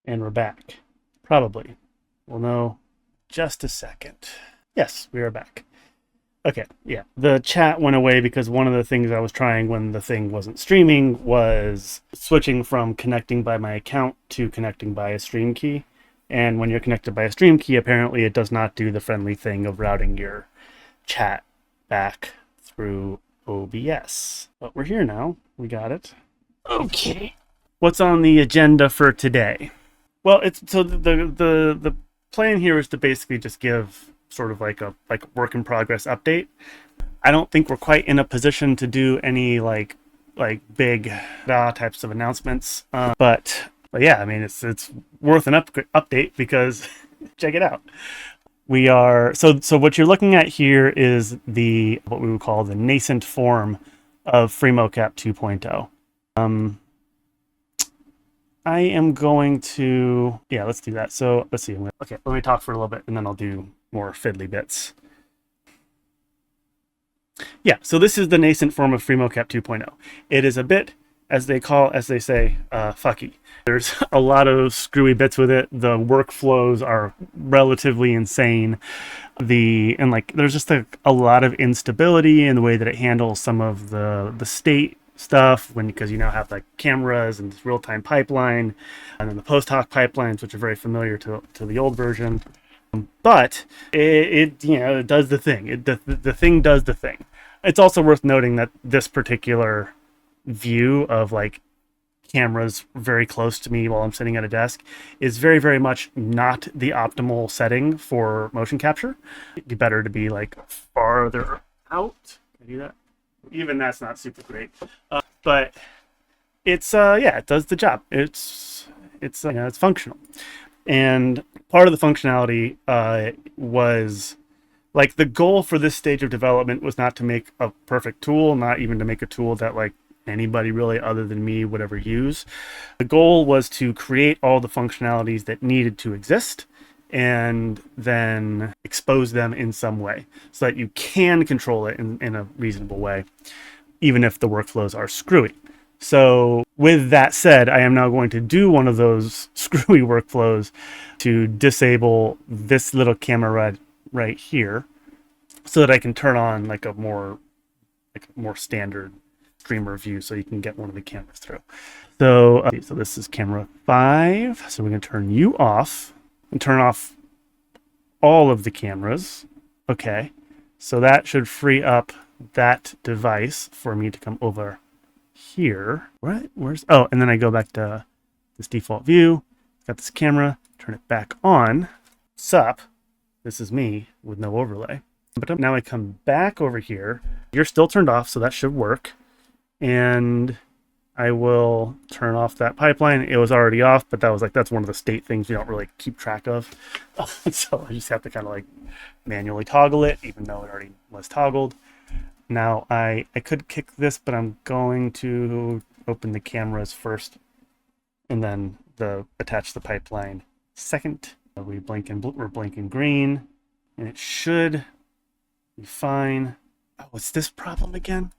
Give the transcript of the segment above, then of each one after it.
And we're back. Probably. We'll know just a second. Yes, we are back. Okay, yeah. The chat went away because one of the things I was trying when the thing wasn't streaming was switching from connecting by my account to connecting by a stream key. And when you're connected by a stream key, apparently it does not do the friendly thing of routing your chat back through OBS. But we're here now. We got it. Okay. What's on the agenda for today? Well, it's so the plan here is to basically just give sort of like a work in progress update. I don't think we're quite in a position to do any like big types of announcements, but yeah, I mean it's worth an update because check it out. We are so what you're looking at here is what we would call the nascent form of FreeMoCap 2.0. I am going to, yeah, let's do that. So let's see. Okay, let me talk for a little bit and then I'll do more fiddly bits. Yeah, so this is the nascent form of FreeMoCap 2.0. It is a bit, as they say, fucky. There's a lot of screwy bits with it. The workflows are relatively insane. There's just a lot of instability in the way that it handles some of the state stuff because you now have like cameras and this real-time pipeline and then the post-hoc pipelines, which are very familiar to the old version. But it does the thing. The thing does the thing. It's also worth noting that this particular view of like cameras very close to me while I'm sitting at a desk is very, very much not the optimal setting for motion capture. It'd be better to be like farther out. Can I do that? Even that's not super great, but it's it does the job. It's functional, and part of the functionality was like the goal for this stage of development was not to make a perfect tool, not even to make a tool that like anybody really other than me would ever use. The goal was to create all the functionalities that needed to exist and then expose them in some way so that you can control it in a reasonable way, even if the workflows are screwy. So with that said, I am now going to do one of those screwy workflows to disable this little camera right here so that I can turn on like a more standard streamer view so you can get one of the cameras through. So this is camera 5. So we're going to turn you off and turn off all of the cameras. Okay, so that should free up that device for me to come over here. Where's and then I go back to this default view. Got this camera, turn it back on. Sup, this is me with no overlay. But now I come back over here. You're still turned off, so that should work. And I will turn off that pipeline. It was already off, but that's one of the state things we don't really keep track of. So I just have to kind of like manually toggle it, even though it already was toggled. Now I could kick this, but I'm going to open the cameras first and then attach the pipeline second. We're blinking green and it should be fine. Oh, what's this problem again?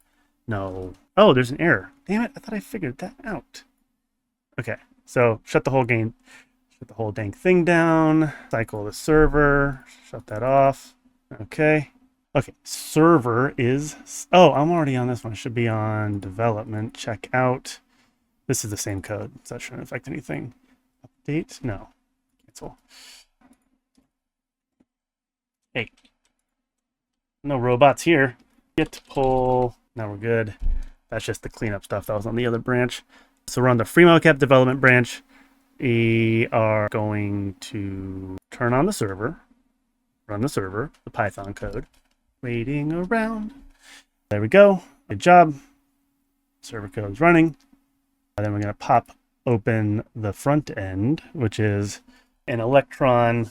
No. Oh, there's an error. Damn it, I thought I figured that out. Okay, so shut the whole dang thing down. Cycle the server. Shut that off. Okay. Okay, server is... Oh, I'm already on this one. I should be on development. Check out. This is the same code, so that shouldn't affect anything. Update? No. Cancel. Hey. No robots here. Git pull. Now we're good. That's just the cleanup stuff that was on the other branch. So we're on the FreeMoCap development branch. We are going to turn on the server, run the server, the Python code, waiting around. There we go. Good job. Server code is running. And then we're going to pop open the front end, which is an Electron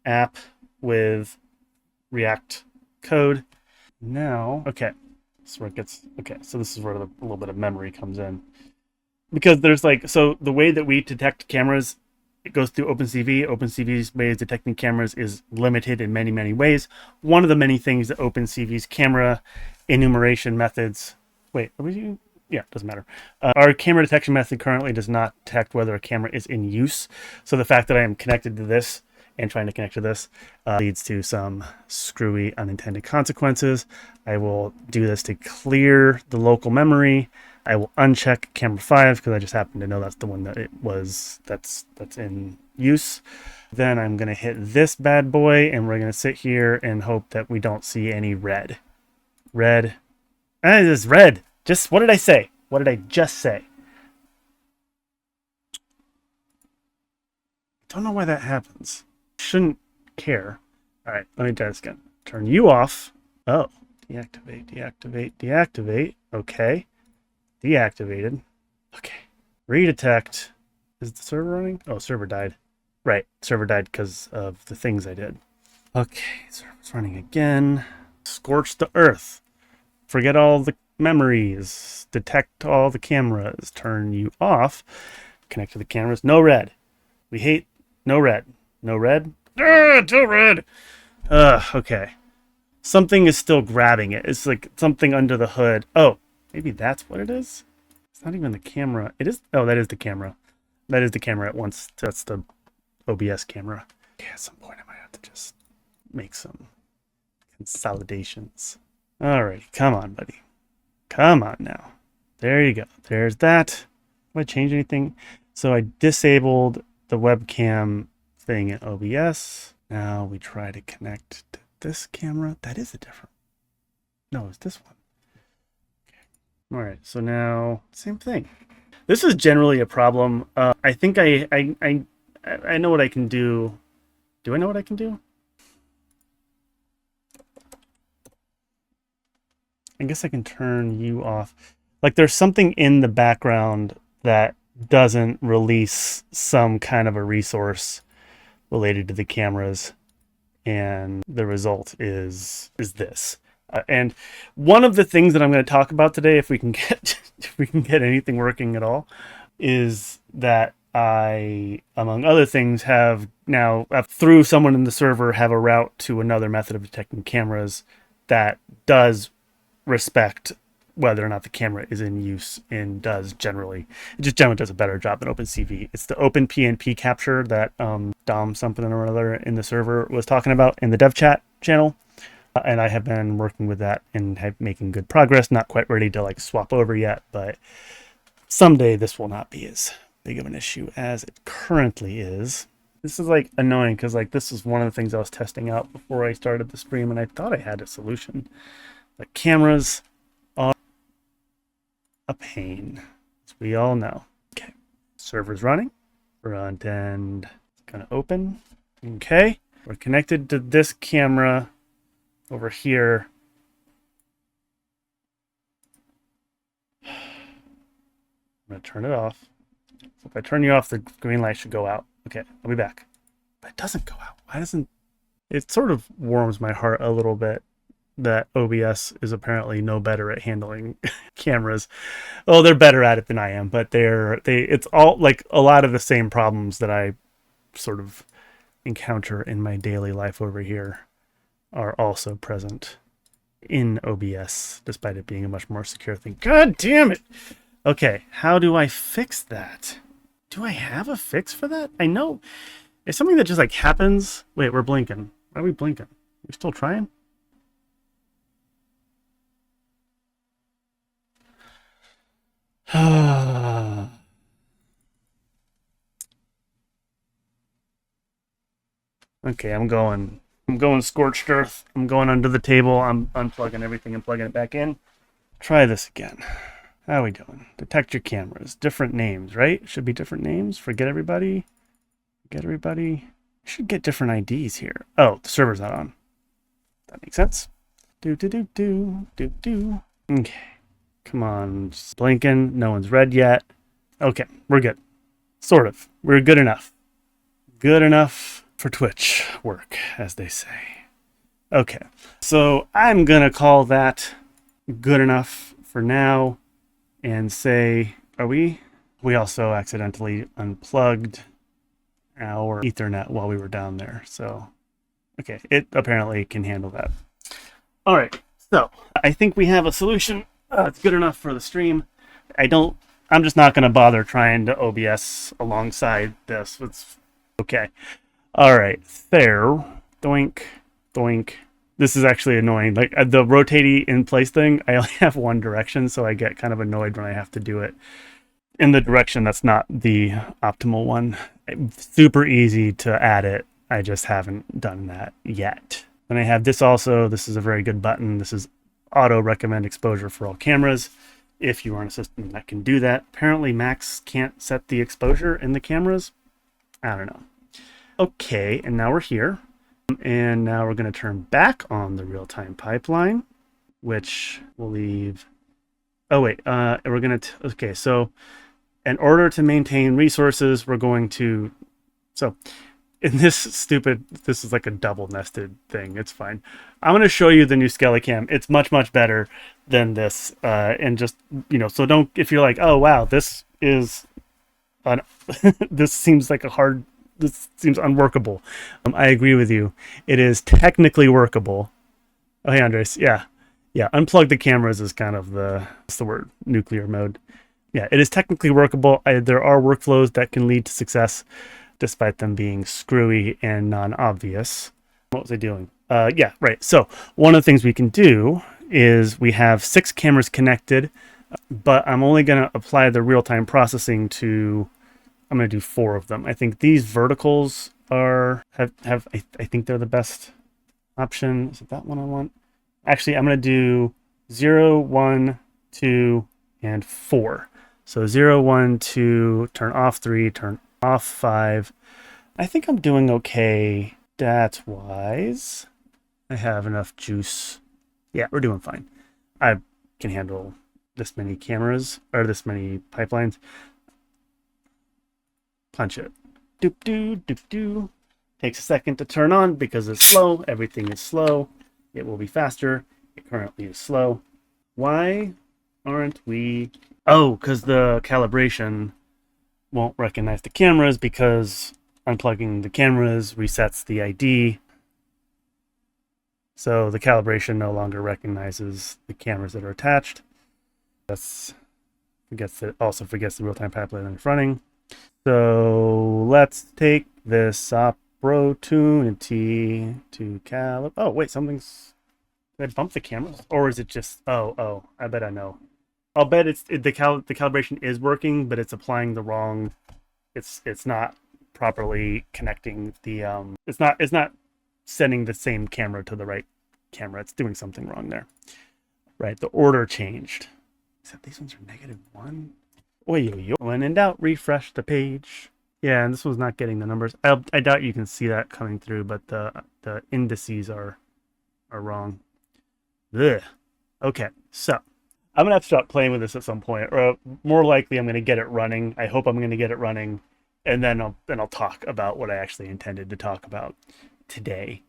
app with React code. Now, okay. So where it gets, okay, so this is where a little bit of memory comes in. Because there's so the way that we detect cameras, it goes through OpenCV. OpenCV's way of detecting cameras is limited in many, many ways. One of the many things that OpenCV's camera enumeration methods, wait, are we yeah, doesn't matter. Our camera detection method currently does not detect whether a camera is in use. So the fact that I am connected to this and trying to connect to this leads to some screwy unintended consequences. I will do this to clear the local memory. I will uncheck camera 5 because I just happen to know that's the one that it was that's in use. Then I'm going to hit this bad boy, and we're going to sit here and hope that we don't see any red. Red. It is red. Just, what did I say? What did I just say? Don't know why that happens. Shouldn't care. All right, let me try this again. Turn you off. Oh, deactivate, deactivate, deactivate. Okay. Deactivated. Okay. Redetect. Is the server running? Oh, server died. Right, server died because of the things I did. Okay, server's running again. Scorch the earth. Forget all the memories. Detect all the cameras. Turn you off. Connect to the cameras. No red. We hate no red. No red? No red! Okay. Something is still grabbing it. It's like something under the hood. Oh, maybe that's what it is? It's not even the camera. It is. Oh, that is the camera. That is the camera at once. That's the OBS camera. Yeah, at some point I might have to just make some consolidations. Alrighty, come on, buddy. Come on now. There you go. There's that. Did I change anything? So I disabled the webcam thing in OBS. Now we try to connect to this camera. That is a different. No, it's this one. Okay. All right. So now same thing. This is generally a problem. I think I know what I can do. Do I know what I can do? I guess I can turn you off. Like there's something in the background that doesn't release some kind of a resource related to the cameras, and the result is this. And one of the things that I'm going to talk about today, if we can get anything working at all, is that I, among other things, have now through someone in the server have a route to another method of detecting cameras that does respect whether or not the camera is in use, and does generally does a better job than OpenCV. It's the OpenPNP capture that Dom something or other in the server was talking about in the dev chat channel. And I have been working with that and making good progress. Not quite ready to like swap over yet, but someday this will not be as big of an issue as it currently is. This is like annoying because like this is one of the things I was testing out before I started the stream, and I thought I had a solution. The cameras are a pain, as we all know. Okay, server's running. Front end is gonna open. Okay, we're connected to this camera over here. I'm gonna turn it off. So if I turn you off, the green light should go out. Okay, I'll be back. But it doesn't go out. Why doesn't it? Sort of warms my heart a little bit that OBS is apparently no better at handling cameras. Oh, they're better at it than I am, but it's all like a lot of the same problems that I sort of encounter in my daily life over here are also present in OBS, despite it being a much more secure thing. God damn it! Okay, how do I fix that? Do I have a fix for that? I know it's something that just like happens. Wait, we're blinking. Why are we blinking? We still trying? Okay, I'm going scorched earth. I'm going under the table. I'm unplugging everything and plugging it back in. Try this again. How are we doing? Detect your cameras. Different names, right? Should be different names. Forget everybody. Forget everybody. Should get different IDs here. Oh, the server's not on. That makes sense. Do. Okay. Come on. Just blinking. No one's read yet. Okay, we're good. Sort of. We're good enough. Good enough for Twitch work, as they say. Okay, so I'm gonna call that good enough for now and say, we also accidentally unplugged our Ethernet while we were down there. So, okay, it apparently can handle that. All right, so I think we have a solution. It's good enough for the stream. I'm just not going to bother trying to OBS alongside this. It's okay. All right, there. Doink, doink. This is actually annoying. Like the rotating in place thing, I only have one direction, so I get kind of annoyed when I have to do it in the direction that's not the optimal one. Super easy to add it. I just haven't done that yet. And I have this also. This is a very good button. This is auto recommend exposure for all cameras. If you are in a system that can do that. Apparently Macs can't set the exposure in the cameras. I don't know. Okay, and now we're here. And now we're going to turn back on the real-time pipeline, which will leave... Oh, wait. We're going to... Okay, so in order to maintain resources, we're going to... So in this is like a double nested thing. It's fine. I'm going to show you the new SkellyCam. It's much, much better than this. And just, so don't, if you're like, oh, wow, this is, this seems like this seems unworkable. I agree with you. It is technically workable. Oh, hey, Andres. Yeah. Yeah. Unplug the cameras is kind of what's the word? Nuclear mode. Yeah. It is technically workable. There are workflows that can lead to success, despite them being screwy and non-obvious. What was I doing? Yeah, right. So one of the things we can do is we have 6 cameras connected, but I'm only going to apply the real-time processing to, I'm going to do 4 of them. I think these verticals I think they're the best option. Is it that one I want? Actually, I'm going to do 0, 1, 2, and 4. So 0, 1, 2, turn off 3, turn off 5. I think I'm doing okay stats-wise. I have enough juice. Yeah, we're doing fine. I can handle this many cameras, or this many pipelines. Punch it. Doop doo, doop doo. Takes a second to turn on because it's slow. Everything is slow. It will be faster. It currently is slow. Why aren't we... Oh, because the calibration won't recognize the cameras because unplugging the cameras resets the ID. So the calibration no longer recognizes the cameras that are attached. Also forgets the real-time pipeline is running. So let's take this opportunity to calibrate. Oh, wait, did I bump the cameras? Or is it just, oh, I bet I know. I'll bet the calibration is working, but it's applying the wrong. It's not properly connecting the It's not sending the same camera to the right camera. It's doing something wrong there. Right, the order changed. Except these ones are -1. Oy. When in doubt, refresh the page. Yeah, and this one's not getting the numbers. I doubt you can see that coming through, but the indices are wrong. Ugh. Okay, so I'm going to have to start playing with this at some point, or more likely I'm going to get it running. I hope I'm going to get it running, and then I'll talk about what I actually intended to talk about today.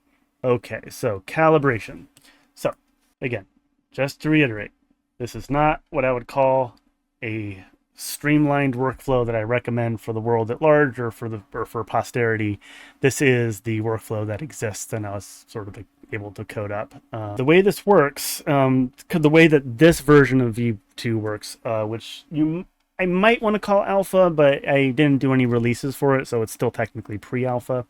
Okay, so calibration. So, again, just to reiterate, this is not what I would call a streamlined workflow that I recommend for the world at large or for posterity. This is the workflow that exists, and I was sort of able to code up. The way this works, the way that this version of V2 works, which I might want to call alpha, but I didn't do any releases for it, so it's still technically pre-alpha,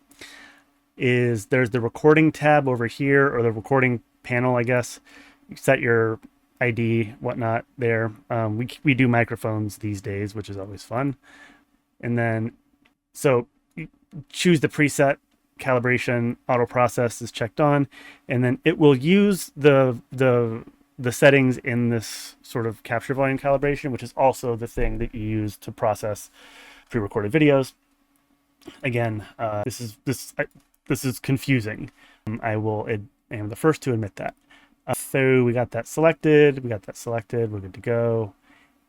is there's the recording tab over here, or the recording panel, I guess. You set your ID, whatnot there. We do microphones these days, which is always fun. And then, so you choose the preset, calibration, auto process is checked on, and then it will use the settings in this sort of capture volume calibration, which is also the thing that you use to process pre-recorded videos. Again, this is confusing. I am the first to admit that. So we got that selected, we're good to go.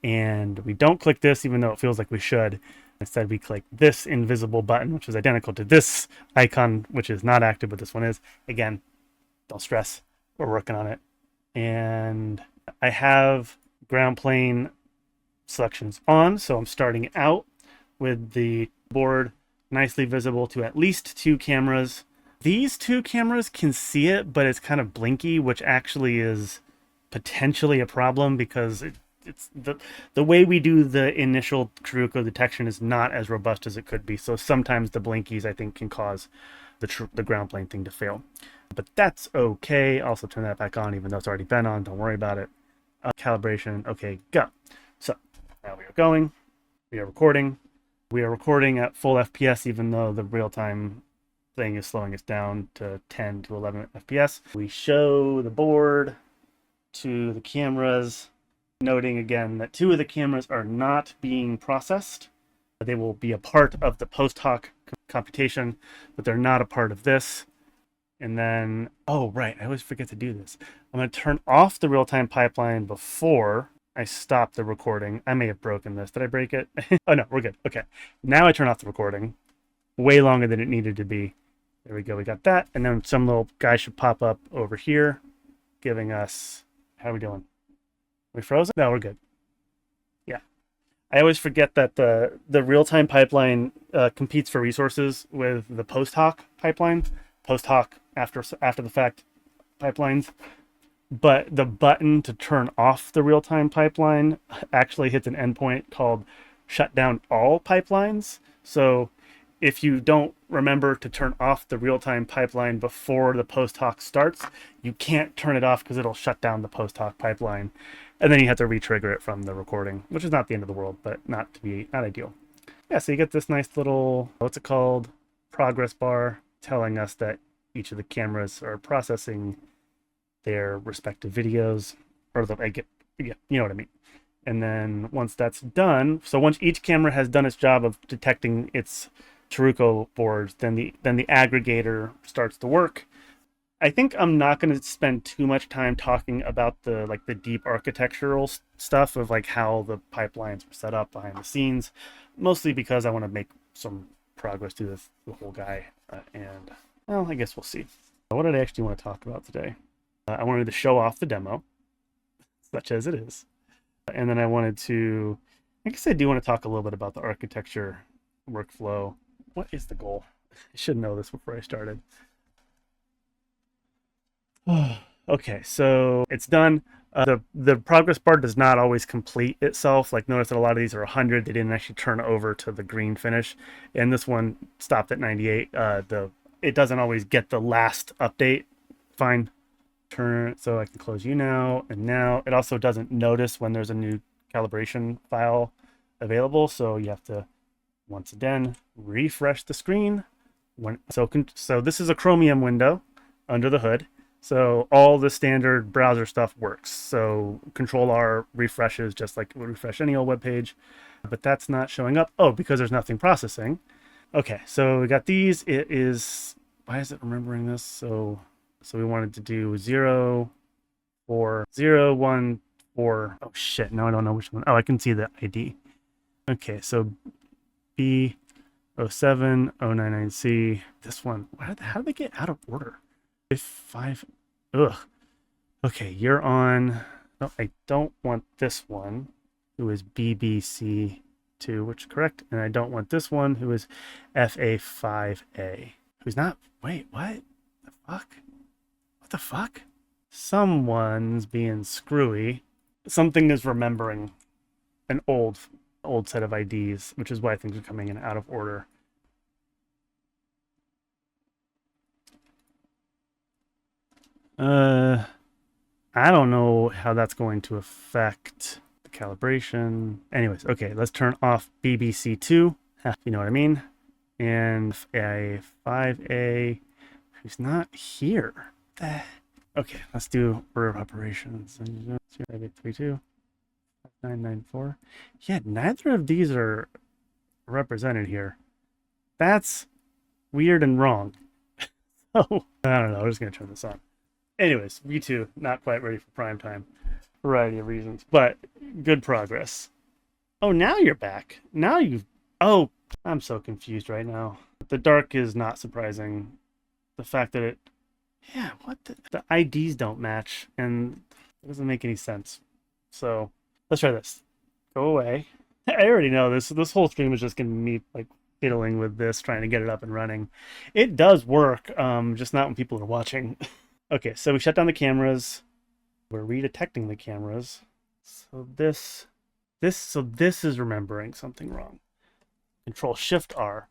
And we don't click this, even though it feels like we should. Instead, we click this invisible button, which is identical to this icon, which is not active, but this one is. Again, don't stress, we're working on it. And I have ground plane selections on, so I'm starting out with the board nicely visible to at least 2 cameras. These 2 cameras can see it, but it's kind of blinky, which actually is potentially a problem because it's the way we do the initial Truco detection is not as robust as it could be. So sometimes the blinkies, I think, can cause the ground plane thing to fail. But that's okay. Also turn that back on, even though it's already been on. Don't worry about it. Calibration. Okay, go. So now we are going. We are recording. We are recording at full FPS, even though the real-time thing is slowing us down to 10 to 11 FPS. We show the board to the cameras, noting again that 2 of the cameras are not being processed. They will be a part of the post-hoc computation, but they're not a part of this. And then, oh, right, I always forget to do this. I'm going to turn off the real-time pipeline before I stop the recording. I may have broken this. Did I break it? Oh, no, we're good. Okay. Now I turn off the recording. Way longer than it needed to be. There we go. We got that. And then some little guy should pop up over here, giving us... How are we doing? We frozen? No, we're good. Yeah. I always forget that the real-time pipeline competes for resources with the post-hoc pipeline. Post-hoc after the fact pipelines. But the button to turn off the real-time pipeline actually hits an endpoint called shut down all pipelines. So if you don't remember to turn off the real-time pipeline before the post-hoc starts, you can't turn it off because it'll shut down the post-hoc pipeline. And then you have to re-trigger it from the recording, which is not the end of the world, but not ideal. Yeah, so you get this nice little, what's it called? Progress bar telling us that each of the cameras are processing their respective videos, or you know what I mean. And then once that's done, so once each camera has done its job of detecting its Truco boards, then the aggregator starts to work. I think I'm not going to spend too much time talking about the deep architectural stuff of like how the pipelines are set up behind the scenes, mostly because I want to make some progress to the whole guy. And well, I guess we'll see. What did I actually want to talk about today? I wanted to show off the demo, such as it is. And then I wanted to, I guess I do want to talk a little bit about the architecture workflow. What is the goal? I should know this before I started. Okay, so it's done. The progress bar does not always complete itself. Like notice that a lot of these are 100. They didn't actually turn over to the green finish. And this one stopped at 98. It doesn't always get the last update. Fine. Turn so I can close you now. And now it also doesn't notice when there's a new calibration file available. So you have to, once again, refresh the screen. So this is a Chromium window under the hood. So all the standard browser stuff works. So Control-R refreshes just like it would refresh any old web page, but that's not showing up. Oh, because there's nothing processing. Okay, so we got these. It is, why is it remembering this? So we wanted to do 0, 4, 0, 1, 4. Oh shit, now I don't know which one. Oh, I can see the ID. Okay, so B0709C. This one, how did they get out of order? 5. Ugh. Okay, you're on. No, I don't want this one, who is BBC2, which is correct. And I don't want this one, who is FA5A, who's not. Wait, what? The fuck? What the fuck? Someone's being screwy. Something is remembering an old set of IDs, which is why things are coming in out of order. I don't know how that's going to affect the calibration. Anyways, okay, let's turn off BBC2, you know what I mean? And A5A, who's not here. Okay, let's do order of operations. 0832, 5994. Yeah, neither of these are represented here. That's weird and wrong. So, I don't know, I'm just going to turn this on. Anyways, V2, not quite ready for prime time. Variety of reasons, but good progress. Oh, now you're back. Now you've... Oh, I'm so confused right now. The dark is not surprising. The fact that it... Yeah, what the IDs don't match, and it doesn't make any sense. So, let's try this. Go away. I already know this whole stream is just going to be me, like, fiddling with this, trying to get it up and running. It does work, just not when people are watching. Okay, so we shut down the cameras. We're redetecting the cameras. So this is remembering something wrong. Control Shift R,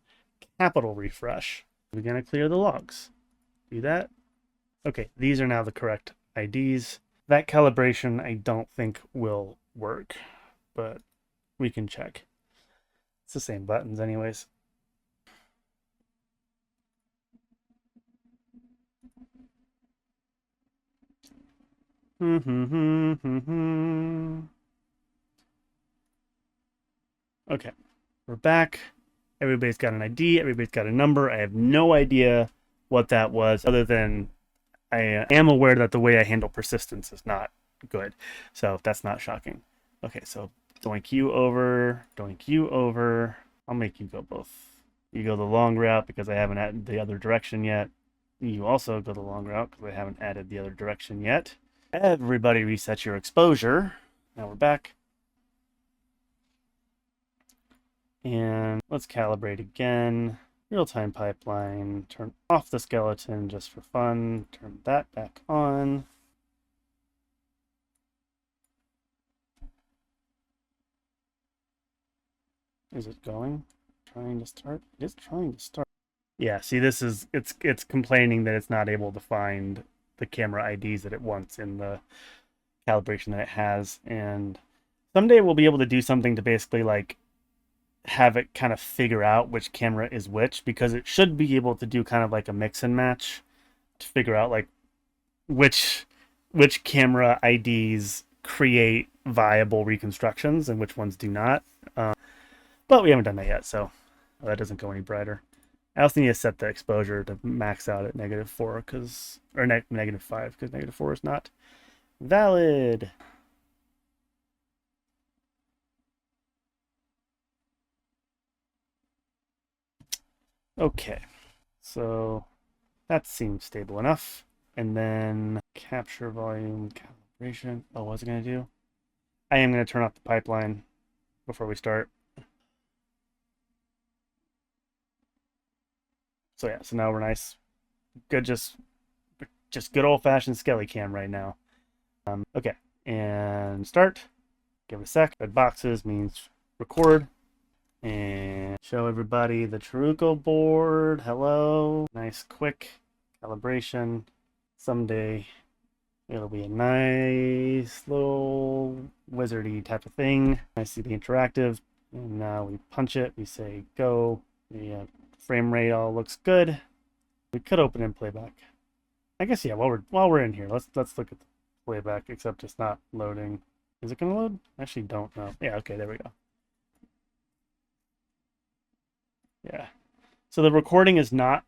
capital refresh. We're gonna clear the logs. Do that. Okay, these are now the correct IDs. That calibration I don't think will work, but we can check. It's the same buttons anyways. Okay, we're back. Everybody's got an ID, everybody's got a number. I have no idea what that was, other than I am aware that the way I handle persistence is not good. So that's not shocking. Okay, so doink you over, doink you over. I'll make you go both. You go the long route because I haven't added the other direction yet. You also go the long route because I haven't added the other direction yet. Everybody reset your exposure. Now we're back. And let's calibrate again. Real-time pipeline. Turn off the skeleton just for fun. Turn that back on. Is it going? Trying to start? It is trying to start. Yeah, see, this is, it's complaining that it's not able to find the camera IDs that it wants in the calibration that it has. And someday we'll be able to do something to basically like have it kind of figure out which camera is which, because it should be able to do kind of like a mix and match to figure out like which camera IDs create viable reconstructions and which ones do not. But we haven't done that yet, so that doesn't go any brighter. I also need to set the exposure to max out at -4 because, or -5 because -4 is not valid. Okay, so that seems stable enough. And then capture volume calibration. Oh, what's it gonna do? I am gonna turn off the pipeline before we start. So yeah, so now we're nice, good, just good old-fashioned SkellyCam right now. Okay, and start. Give it a sec. Red boxes means record. And show everybody the Charuco board. Hello. Nice, quick calibration. Someday it'll be a nice little wizardy type of thing. Nice to be interactive. And now we punch it. We say go. The frame rate all looks good. We could open in playback. I guess yeah. While we're in here, let's look at the playback. Except it's not loading. Is it gonna load? I actually don't know. Yeah. Okay. There we go. Yeah. So the recording is not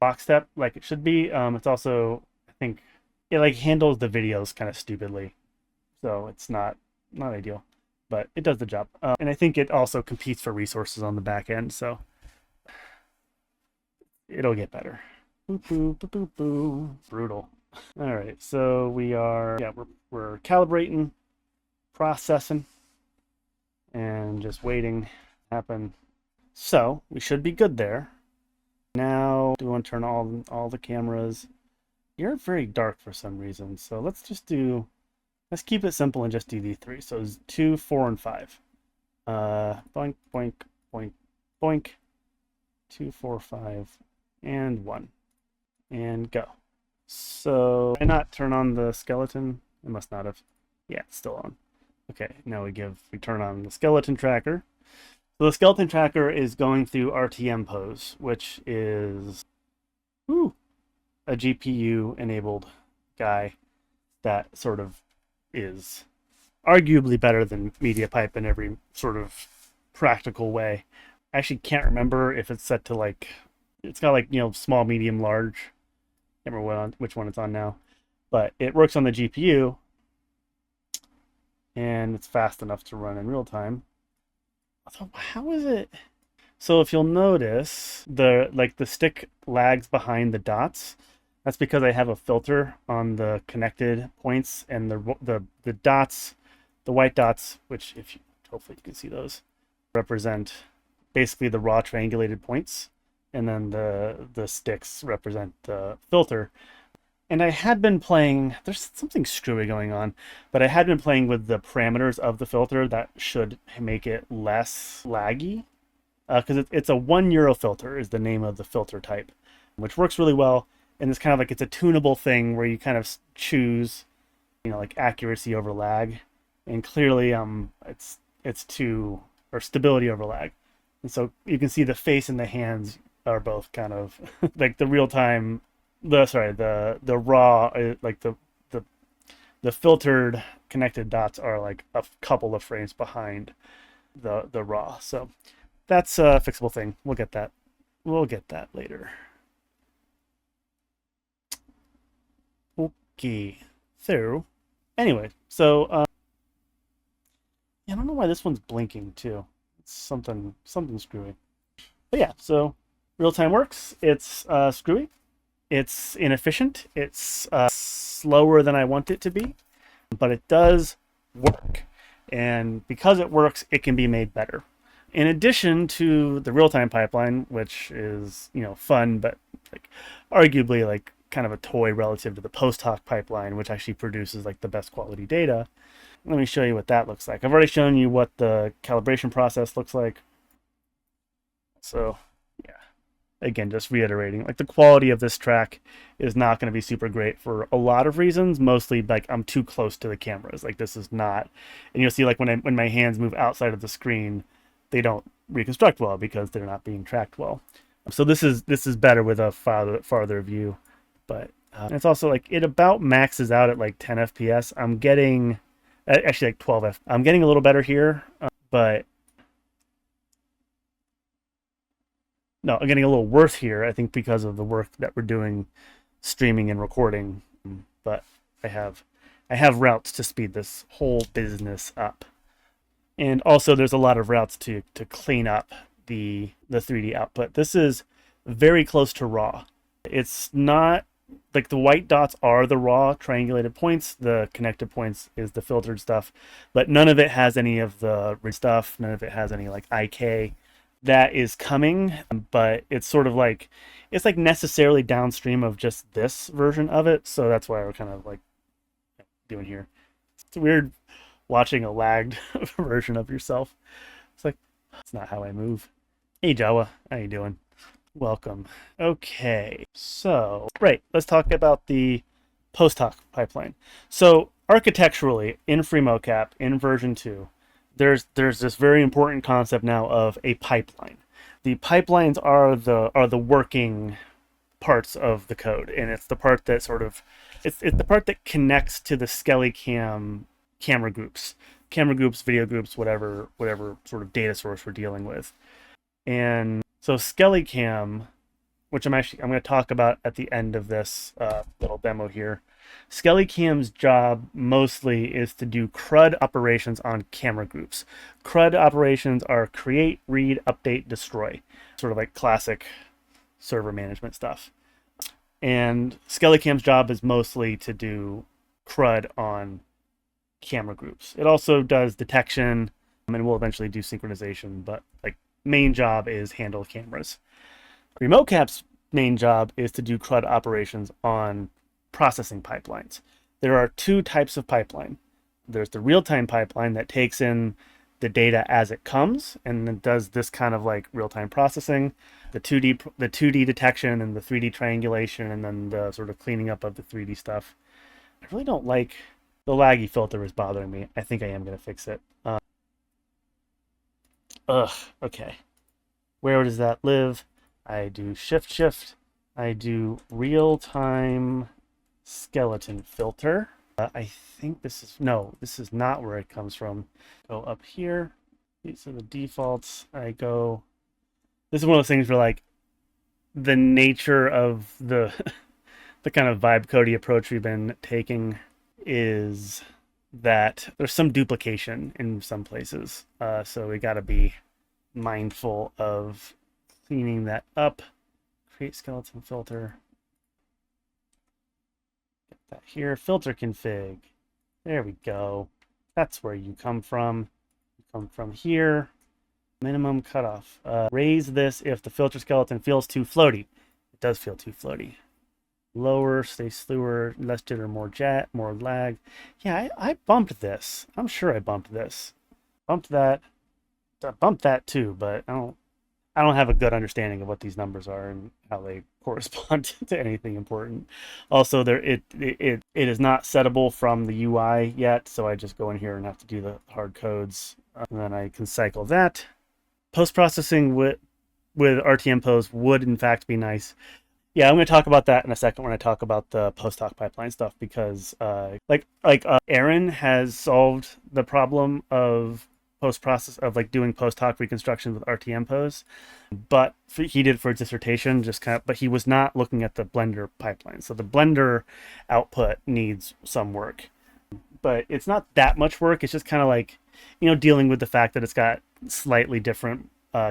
lockstep like it should be. It's also, I think, it like handles the videos kind of stupidly. So it's not ideal, but it does the job. And I think it also competes for resources on the back end, so it'll get better. Boop, boop, boop, boop, boop. Brutal. All right, so we're calibrating, processing, and just waiting to happen. So we should be good there. Now, do we want to turn all the cameras? You're very dark for some reason, so let's keep it simple and just do these three. So 2, 4, and 5. Boink, boink, boink, boink. 2, 4, 5, and 1. And go. So, did I not turn on the skeleton? I must not have. Yeah, it's still on. Okay, now we turn on the skeleton tracker. So the skeleton tracker is going through RTM pose, which is a GPU-enabled guy that sort of is arguably better than MediaPipe in every sort of practical way. I actually can't remember if it's set to like, it's got like, small, medium, large. I can't remember which one it's on now. But it works on the GPU, and it's fast enough to run in real time. So how is it? So if you'll notice, the stick lags behind the dots. That's because I have a filter on the connected points, and the dots, the white dots, which hopefully you can see those, represent basically the raw triangulated points, and then the sticks represent the filter. And I had been playing, there's something screwy going on, but I had been playing with the parameters of the filter that should make it less laggy. Because it's a €1 filter is the name of the filter type, which works really well. And it's kind of like it's a tunable thing where you kind of choose, like accuracy over lag, and clearly it's to or stability over lag. And so you can see the face and the hands are both kind of like the real time. The raw like the filtered connected dots are like a couple of frames behind the raw. So that's a fixable thing. We'll get that. We'll get that later. Okay. So, anyway, so yeah, I don't know why this one's blinking too. It's something screwy. But yeah, so real time works. It's screwy. It's inefficient. It's slower than I want it to be, but it does work. And because it works, it can be made better. In addition to the real-time pipeline, which is, fun, but like arguably like kind of a toy relative to the post-hoc pipeline, which actually produces like the best quality data. Let me show you what that looks like. I've already shown you what the calibration process looks like. So yeah, again, just reiterating, like the quality of this track is not going to be super great for a lot of reasons. Mostly like I'm too close to the cameras. Like this is not, and you'll see like when my hands move outside of the screen, they don't reconstruct well because they're not being tracked well. So this is better with a farther view, but it's also like it about maxes out at like 10 FPS. I'm getting actually like 12 F. I'm getting a little better here, but no, I'm getting a little worse here. I think because of the work that we're doing, streaming and recording. But I have routes to speed this whole business up. And also there's a lot of routes to clean up the 3D output. This is very close to raw. It's not like the white dots are the raw triangulated points. The connected points is the filtered stuff, but none of it has any of the stuff. None of it has any like IK. That is coming, but it's sort of like it's like necessarily downstream of just this version of it. So that's why we're kind of like doing here. It's weird watching a lagged version of yourself. It's like, it's not how I move. Hey Jawa, how you doing? Welcome. Okay, so right, let's talk about the post-hoc pipeline. So architecturally, in FreeMoCap, in version 2, there's this very important concept now of a pipeline. The pipelines are the working parts of the code, and it's the part that sort of it's the part that connects to the SkellyCam camera groups, video groups, whatever sort of data source we're dealing with. And so SkellyCam, which I'm going to talk about at the end of this little demo here. SkellyCam's job mostly is to do CRUD operations on camera groups. CRUD operations are create, read, update, destroy. Sort of like classic server management stuff. And SkellyCam's job is mostly to do CRUD on camera groups. It also does detection, and will eventually do synchronization, but like main job is handle cameras. FreeMoCap's main job is to do CRUD operations on processing pipelines. There are two types of pipeline. There's the real-time pipeline that takes in the data as it comes and then does this kind of like real-time processing, the 2D detection and the 3D triangulation, and then the sort of cleaning up of the 3D stuff. I really don't like the laggy filter is bothering me. I think I am going to fix it. Okay. Where does that live? I do shift. I do real-time skeleton filter. I think this is not where it comes from. Go up here. These are the defaults. I go. This is one of those things where like the nature of the the kind of vibe codey approach we've been taking is that there's some duplication in some places. So we got to be mindful of cleaning that up. Create skeleton filter. Get that here. Filter config. There we go. That's where you come from. You come from here. Minimum cutoff. Raise this if the filter skeleton feels too floaty. It does feel too floaty. Lower, stay slower, less jitter, more lag. Yeah, I bumped this. I'm sure I bumped this. Bumped that. I bumped that too, but I don't have a good understanding of what these numbers are and how they correspond to anything important. Also, it is not settable from the UI yet, so I just go in here and have to do the hard codes, and then I can cycle that. Post processing with RTM pose would in fact be nice. Yeah, I'm going to talk about that in a second when I talk about the post-hoc pipeline stuff, because Aaron has solved the problem of post-process of like doing post-hoc reconstruction with RTM pose, but he did for his dissertation, just kind of, but he was not looking at the Blender pipeline. So the Blender output needs some work, but it's not that much work. It's just kind of like, dealing with the fact that it's got slightly different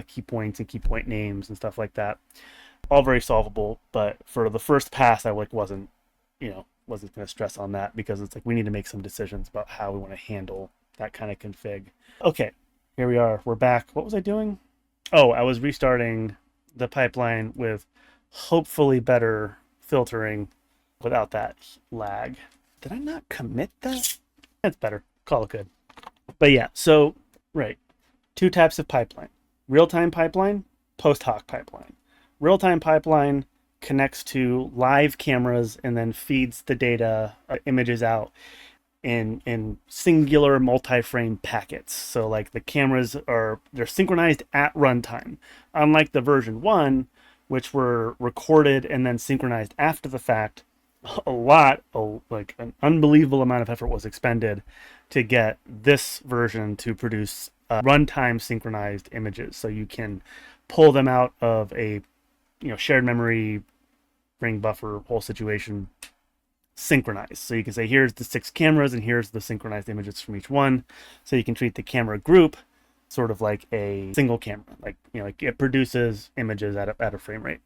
key points and key point names and stuff like that. All very solvable, but for the first pass, I wasn't going to stress on that, because it's like we need to make some decisions about how we want to handle that kind of config. Okay, here we are. We're back. What was I doing? Oh, I was restarting the pipeline with hopefully better filtering without that lag. Did I not commit that? That's better. Call it good. But yeah, so, right. Two types of pipeline. Real-time pipeline, post-hoc pipeline. Real-time pipeline connects to live cameras and then feeds the data, images out in singular multi-frame packets. So like the cameras they're synchronized at runtime. Unlike the version 1, which were recorded and then synchronized after the fact, like an unbelievable amount of effort was expended to get this version to produce runtime synchronized images. So you can pull them out of a shared memory, ring buffer, whole situation, synchronized. So you can say, here's the 6 cameras and here's the synchronized images from each one. So you can treat the camera group sort of like a single camera, like it produces images at a frame rate.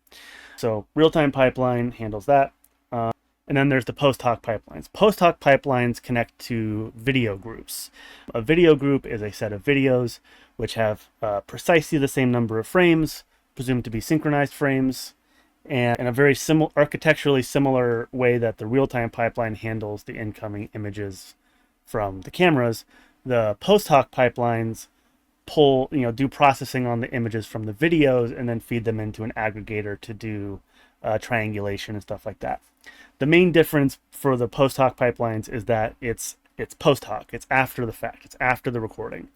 So real-time pipeline handles that. And then there's the post-hoc pipelines. Post-hoc pipelines connect to video groups. A video group is a set of videos which have precisely the same number of frames, presumed to be synchronized frames, and in a very architecturally similar way that the real-time pipeline handles the incoming images from the cameras. The post-hoc pipelines do processing on the images from the videos and then feed them into an aggregator to do triangulation and stuff like that. The main difference for the post-hoc pipelines is that it's post-hoc. It's after the fact. It's after the recording.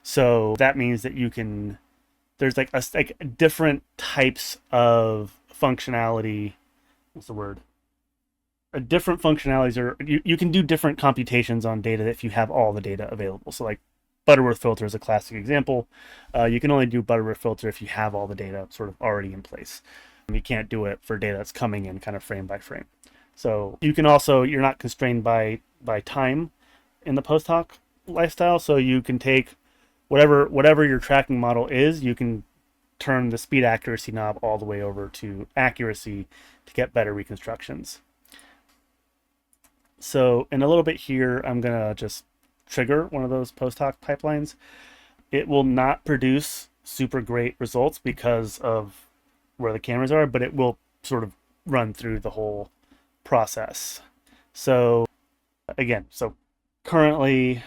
So that means that there's like different types of functionality. What's the word? Different functionalities, or you can do different computations on data if you have all the data available. So like Butterworth filter is a classic example. You can only do Butterworth filter if you have all the data sort of already in place. You can't do it for data that's coming in kind of frame by frame. So you can also, you're not constrained by time in the post-hoc lifestyle. So you can take whatever your tracking model is, you can turn the speed accuracy knob all the way over to accuracy to get better reconstructions. So in a little bit here, I'm going to just trigger one of those post-hoc pipelines. It will not produce super great results because of where the cameras are, but it will sort of run through the whole process. So again, currently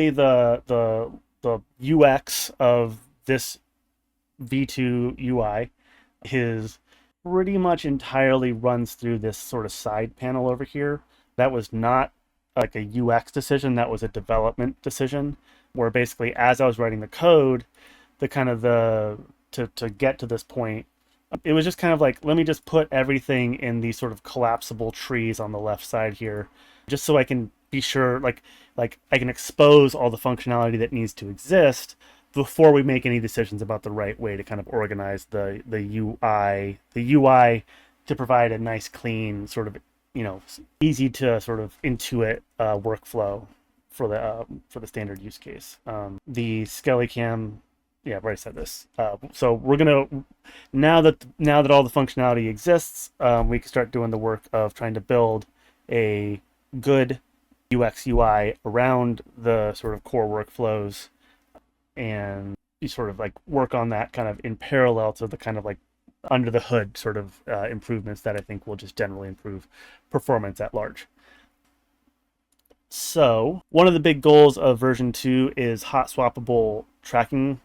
the UX of this V2 UI is pretty much entirely runs through this sort of side panel over here. That was not like a UX decision, that was a development decision, where basically as I was writing the code, to get to this point, it was just kind of like, let me just put everything in these sort of collapsible trees on the left side here, just so I can be sure, like I can expose all the functionality that needs to exist before we make any decisions about the right way to kind of organize the UI to provide a nice, clean, sort of, easy to sort of intuit workflow for the standard use case. The SkellyCam, yeah, I've already said this. So we're gonna, now that all the functionality exists, we can start doing the work of trying to build a good UX UI around the sort of core workflows, and you sort of like work on that kind of in parallel to the kind of like under the hood sort of improvements that I think will just generally improve performance at large. So one of the big goals of version 2 is hot swappable tracking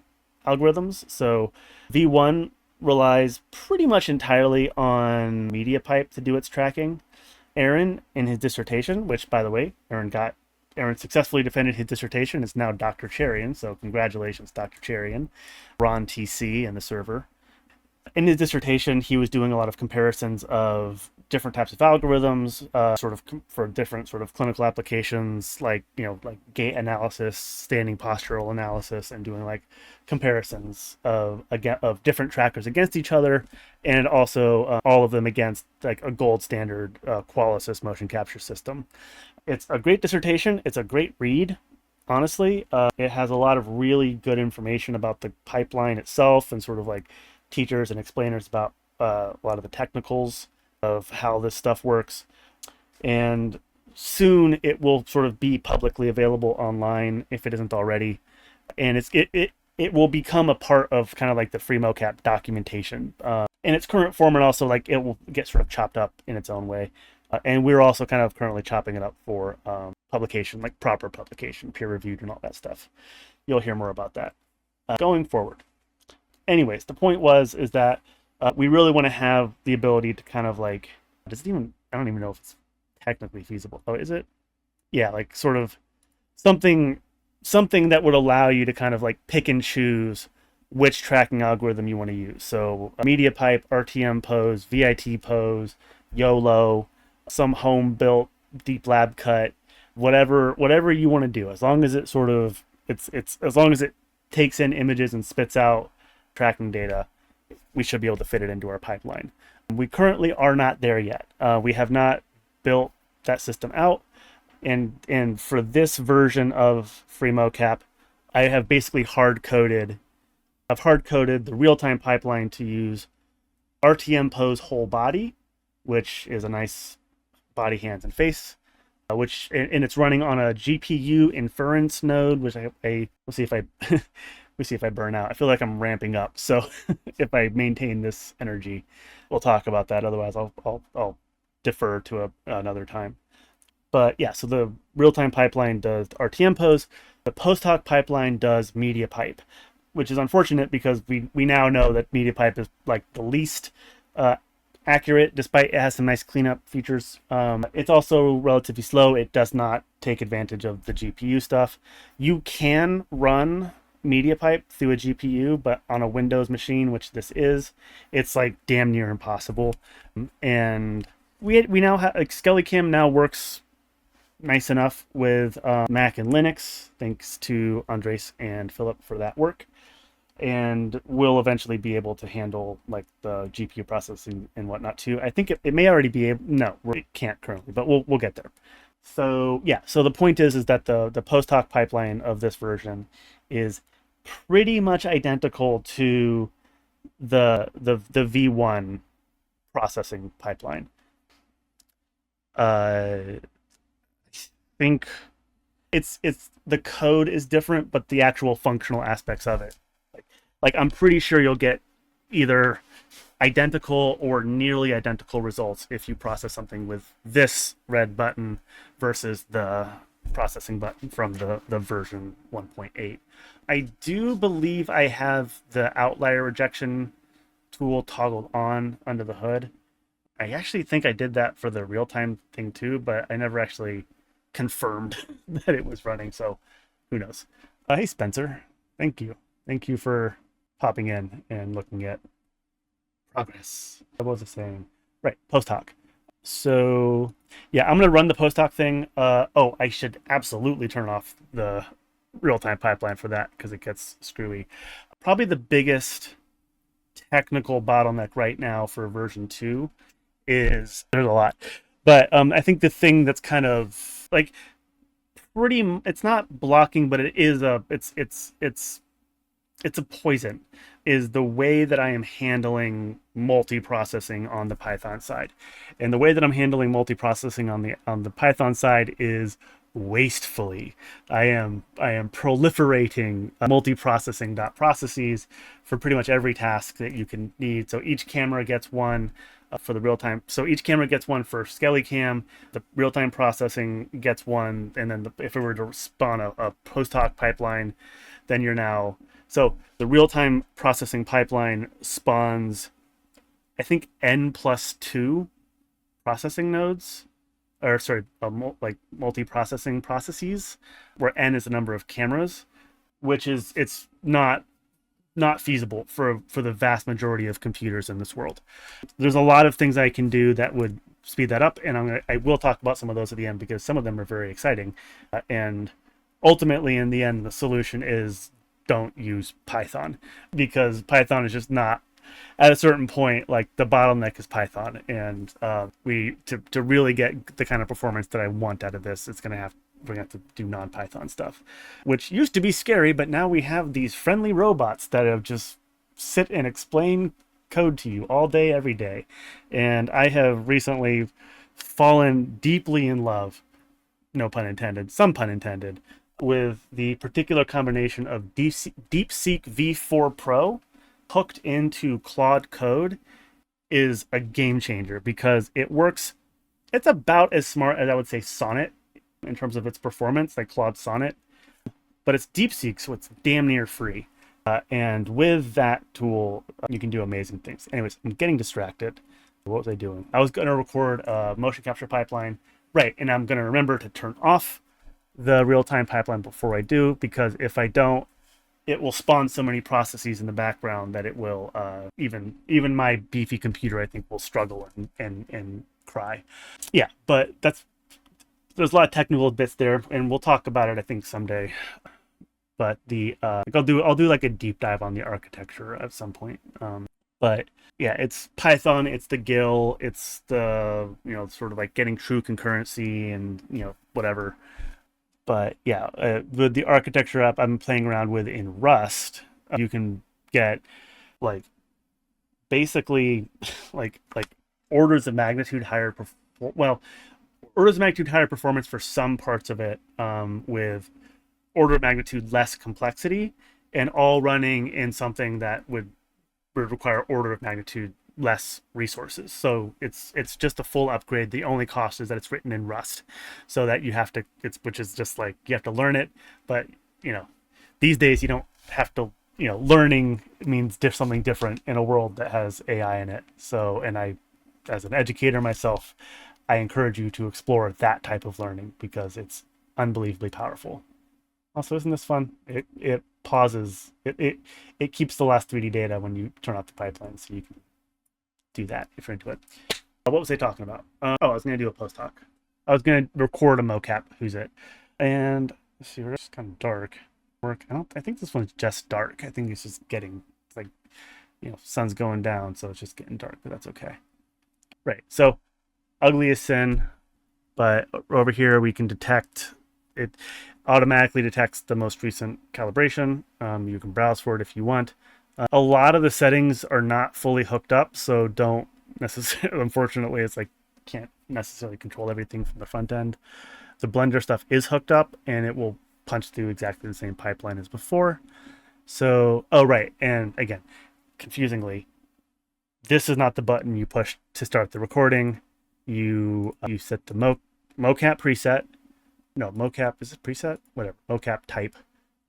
algorithms. So V1 relies pretty much entirely on MediaPipe to do its tracking. Aaron, in his dissertation, which, by the way, Aaron successfully defended his dissertation. It's now Dr. Cherian, so congratulations, Dr. Cherian, Ron TC, and the server. In his dissertation, he was doing a lot of comparisons of different types of algorithms, for different sort of clinical applications, like gait analysis, standing postural analysis, and doing like comparisons of different trackers against each other, and also all of them against like a gold standard Qualisys motion capture system. It's a great dissertation. It's a great read. Honestly, it has a lot of really good information about the pipeline itself and sort of like teachers and explainers about a lot of the technicals of how this stuff works. And soon it will sort of be publicly available online if it isn't already. And it will become a part of kind of like the FreeMoCap documentation in its current form, and also like it will get sort of chopped up in its own way. And we're also kind of currently chopping it up for publication, like proper publication, peer-reviewed and all that stuff. You'll hear more about that going forward. Anyways, the point is that we really want to have the ability to kind of like, I don't even know if it's technically feasible. Oh, is it? Yeah, like sort of something that would allow you to kind of like pick and choose which tracking algorithm you want to use. So MediaPipe, RTM pose, VIT pose, YOLO, some home built deep lab cut, whatever you want to do, as long as it sort of as long as it takes in images and spits out tracking data, we should be able to fit it into our pipeline. We currently are not there yet. We have not built that system out, and for this version of FreeMoCap, I have basically hard-coded the real-time pipeline to use RTM pose whole body, which is a nice body, hands, and face, which and it's running on a GPU inference node, which we'll see if I we see if I burn out. I feel like I'm ramping up, so if I maintain this energy, we'll talk about that. Otherwise, I'll defer to another time. But yeah, so the real-time pipeline does RTM pose. The post-hoc pipeline does MediaPipe, which is unfortunate because we now know that MediaPipe is like the least accurate, despite it has some nice cleanup features. It's also relatively slow. It does not take advantage of the GPU stuff. You can run MediaPipe through a GPU, but on a Windows machine, which this is, it's like damn near impossible. And we now have, like, SkellyCam now works nice enough with Mac and Linux, thanks to Andres and Philip for that work. And we'll eventually be able to handle like the GPU processing and whatnot too. I think it may already be able, no, it can't currently, but we'll get there. So yeah, so the point is that the post-hoc pipeline of this version is pretty much identical to the V1 processing pipeline. I think it's the code is different, but the actual functional aspects of it, like I'm pretty sure you'll get either identical or nearly identical results if you process something with this red button versus the processing button from the version 1.8. I do believe I have the outlier rejection tool toggled on under the hood. I actually think I did that for the real-time thing too, but I never actually confirmed that it was running, so who knows. Hey Spencer, thank you for popping in and looking at progress. What was I saying? Right, post-hoc. So yeah, I'm gonna run the post-hoc thing. I should absolutely turn off the real-time pipeline for that because it gets screwy. Probably the biggest technical bottleneck right now for version 2 is, there's a lot, but I think the thing that's kind of like it's not blocking, but it is it's a poison, is the way that I am handling multiprocessing on the Python side. And the way that I'm handling multiprocessing on the Python side is wastefully. I am proliferating multiprocessing.processes for pretty much every task that you can need. So each camera gets one for the real time. So each camera gets one for SkellyCam. The real time processing gets one, and then if it were to spawn a post-hoc pipeline, then you're now. So the real time processing pipeline spawns, I think, n+2 processing nodes, or sorry, like multi-processing processes, where n is the number of cameras, which is it's not feasible for the vast majority of computers in this world. There's a lot of things I can do that would speed that up, and I will talk about some of those at the end because some of them are very exciting. And ultimately, in the end, the solution is don't use Python, because Python is just not, at a certain point, like the bottleneck is Python, and to really get the kind of performance that I want out of this, we're gonna have to do non-Python stuff, which used to be scary, but now we have these friendly robots that have just sit and explain code to you all day, every day. And I have recently fallen deeply in love, no pun intended, some pun intended, with the particular combination of DeepSeek V4 Pro hooked into Claude Code is a game changer, because it works. It's about as smart as, I would say, Sonnet in terms of its performance, like Claude Sonnet, but it's DeepSeek, so it's damn near free. And with that tool, you can do amazing things. Anyways, I'm getting distracted. What was I doing? I was going to record a motion capture pipeline, right? And I'm going to remember to turn off the real-time pipeline before I do, because if I don't, it will spawn so many processes in the background that it will even my beefy computer, I think, will struggle and cry. Yeah, but there's a lot of technical bits there, and we'll talk about it, I think, someday. But I'll do like a deep dive on the architecture at some point. But yeah, it's Python, it's the GIL, it's the sort of like getting true concurrency and whatever. But yeah, with the architecture app I'm playing around with in Rust, you can get like basically like orders of magnitude higher orders of magnitude higher performance for some parts of it, with order of magnitude less complexity, and all running in something that would require order of magnitude less resources. So it's just a full upgrade. The only cost is that it's written in Rust, so that you have to, which is just like, you have to learn it. But these days you don't have to, learning means something different in a world that has AI in it. So, and I, as an educator myself, I encourage you to explore that type of learning, because it's unbelievably powerful. Also, isn't this fun? It pauses, it keeps the last 3D data when you turn off the pipeline, so you can do that if you're into it. What was I talking about? I was going to do a post-hoc. I was going to record a mocap, who's it. And let's see, we're just kind of dark. I think this one's just dark. I think it's just getting, like, sun's going down, so it's just getting dark, but that's okay. Right, so ugly as sin, but over here we can detect, it automatically detects the most recent calibration. You can browse for it if you want. A lot of the settings are not fully hooked up, so don't necessarily, unfortunately, it's like can't necessarily control everything from the front end. The Blender stuff is hooked up, and it will punch through exactly the same pipeline as before. So, oh right, and again, confusingly, this is not the button you push to start the recording. You set the mocap preset. No, mocap, is it preset? Whatever, mocap type.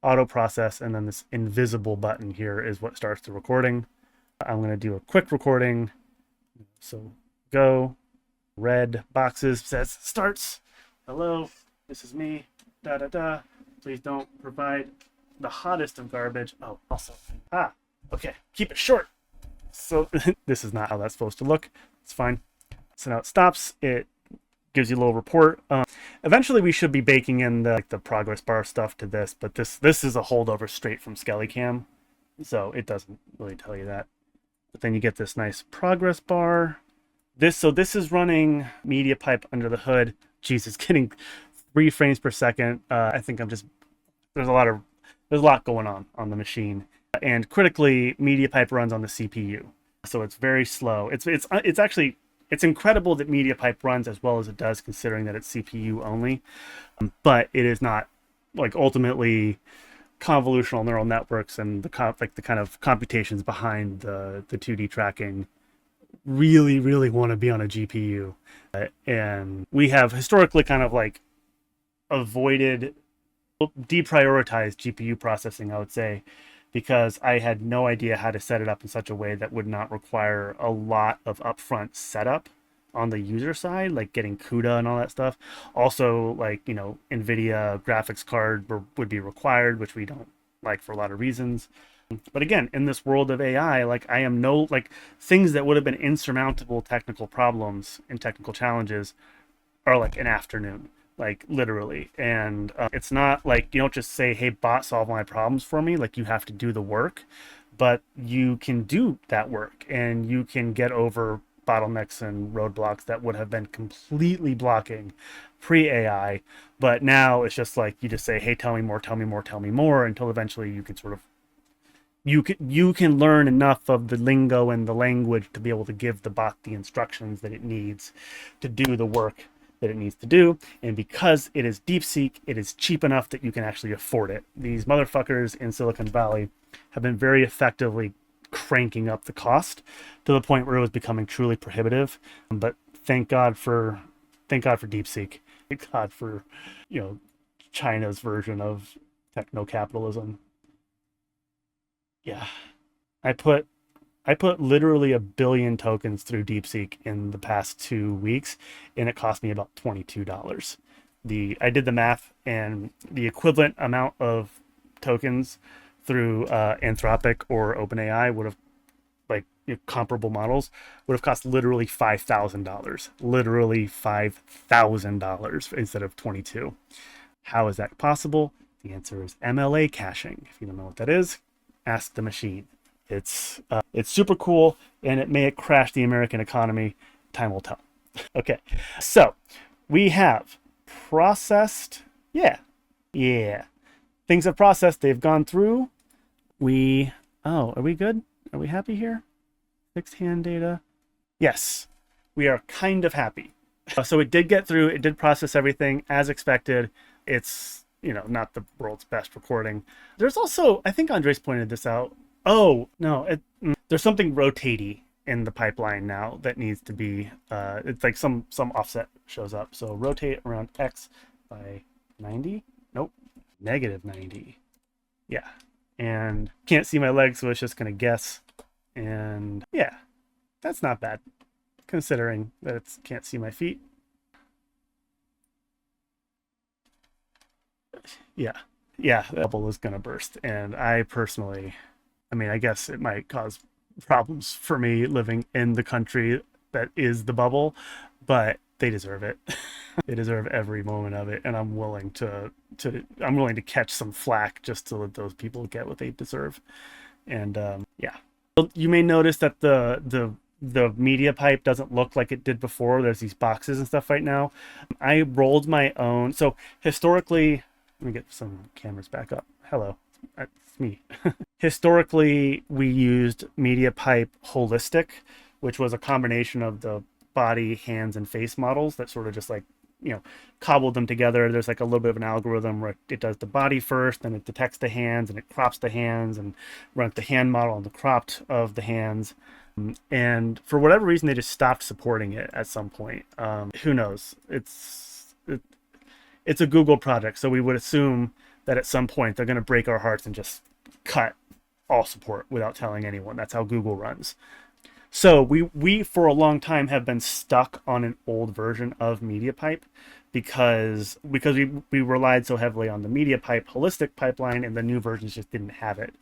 Auto process, and then this invisible button here is what starts the recording. I'm going to do a quick recording. So go, red boxes says starts. Hello, this is me. Da da da. Please don't provide the hottest of garbage. Oh, also, okay, keep it short. So this is not how that's supposed to look. It's fine. So now it stops. It gives you a little report. Eventually we should be baking in the progress bar stuff to this, but this is a holdover straight from SkellyCam, so it doesn't really tell you that. But then you get this nice progress bar. So this is running MediaPipe under the hood. Jeez, it's getting 3 frames per second. I think there's a lot going on the machine, and critically, MediaPipe runs on the CPU, so it's very slow. It's actually it's incredible that MediaPipe runs as well as it does, considering that it's CPU only, but it is not like ultimately convolutional neural networks and the kind of computations behind the 2D tracking really want to be on a GPU. And we have historically kind of like avoided, deprioritized GPU processing, I would say, because I had no idea how to set it up in such a way that would not require a lot of upfront setup on the user side, like getting CUDA and all that stuff. Also, like, you know, NVIDIA graphics card would be required, which we don't like for a lot of reasons. But again, in this world of AI, like I am no, like things that would have been insurmountable technical problems and technical challenges are like an afternoon, like literally. And it's not like you don't just say, hey, bot, solve my problems for me. Like you have to do the work, but you can do that work and you can get over bottlenecks and roadblocks that would have been completely blocking pre-AI. But now it's just like you just say, hey, tell me more, tell me more, tell me more, until eventually you can sort of you can learn enough of the lingo and the language to be able to give the bot the instructions that it needs to do the work that it needs to do. And because it is DeepSeek, it is cheap enough that you can actually afford it. These motherfuckers in Silicon Valley have been very effectively cranking up the cost to the point where it was becoming truly prohibitive. But thank God for DeepSeek. Thank God for, you know, China's version of techno-capitalism. Yeah, I put literally 1 billion tokens through DeepSeek in the past 2 weeks, and it cost me about $22. I did the math, and the equivalent amount of tokens through Anthropic or OpenAI would have, like, you know, comparable models would have cost literally $5,000, literally $5,000 instead of 22. How is that possible? The answer is MLA caching. If you don't know what that is, ask the machine. It's super cool, and it may crash the American economy. Time will tell. Okay, so we have processed. Yeah. Things have processed. They've gone through. Are we good? Are we happy here? Fixed hand data. Yes, we are kind of happy. So it did get through. It did process everything as expected. It's, you know, not the world's best recording. There's also, I think Andres pointed this out. Oh, no, there's something rotatey in the pipeline now that needs to be, it's like some offset shows up. So rotate around X by 90. Nope, negative 90. Yeah, and can't see my legs, so it's just going to guess. And yeah, that's not bad, considering that it can't see my feet. Yeah, the bubble is going to burst. And I personally, I mean, I guess it might cause problems for me living in the country that is the bubble, but they deserve it. They deserve every moment of it, and I'm willing to catch some flack just to let those people get what they deserve. And yeah, you may notice that the MediaPipe doesn't look like it did before. There's these boxes and stuff right now. I rolled my own. So historically, let me get some cameras back up. Hello, it's me. Historically, we used MediaPipe Holistic, which was a combination of the body, hands, and face models that sort of just like, you know, cobbled them together. There's like a little bit of an algorithm where it does the body first, then it detects the hands, and it crops the hands, and runs the hand model on the cropped of the hands. And for whatever reason, they just stopped supporting it at some point. Who knows? It's a Google project, so we would assume that at some point they're going to break our hearts and just cut all support without telling anyone. That's how Google runs. So we for a long time have been stuck on an old version of MediaPipe because we relied so heavily on the MediaPipe holistic pipeline, and the new versions just didn't have it.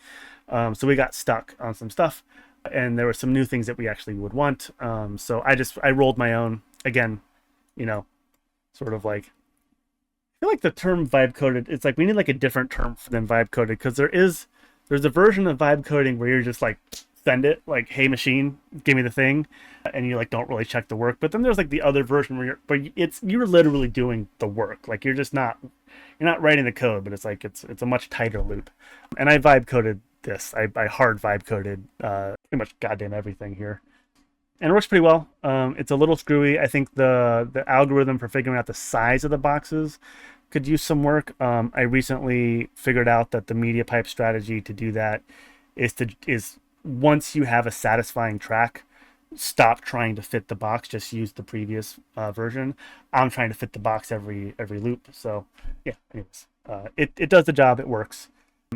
So we got stuck on some stuff, and there were some new things that we actually would want. So I rolled my own again, you know, sort of like, I feel like the term vibe coded, it's like we need like a different term than vibe coded, because there's a version of vibe coding where you're just like, send it like, hey machine, give me the thing, and you like don't really check the work. But then there's like the other version where you're literally doing the work. Like you're not writing the code, but it's like it's a much tighter loop. And I vibe coded this. I hard vibe coded pretty much goddamn everything here. and it works pretty well. It's a little screwy. I think the algorithm for figuring out the size of the boxes could use some work. I recently figured out that the MediaPipe strategy to do that is once you have a satisfying track, stop trying to fit the box. Just use the previous version. I'm trying to fit the box every loop. So yeah. Anyways, it does the job. It works.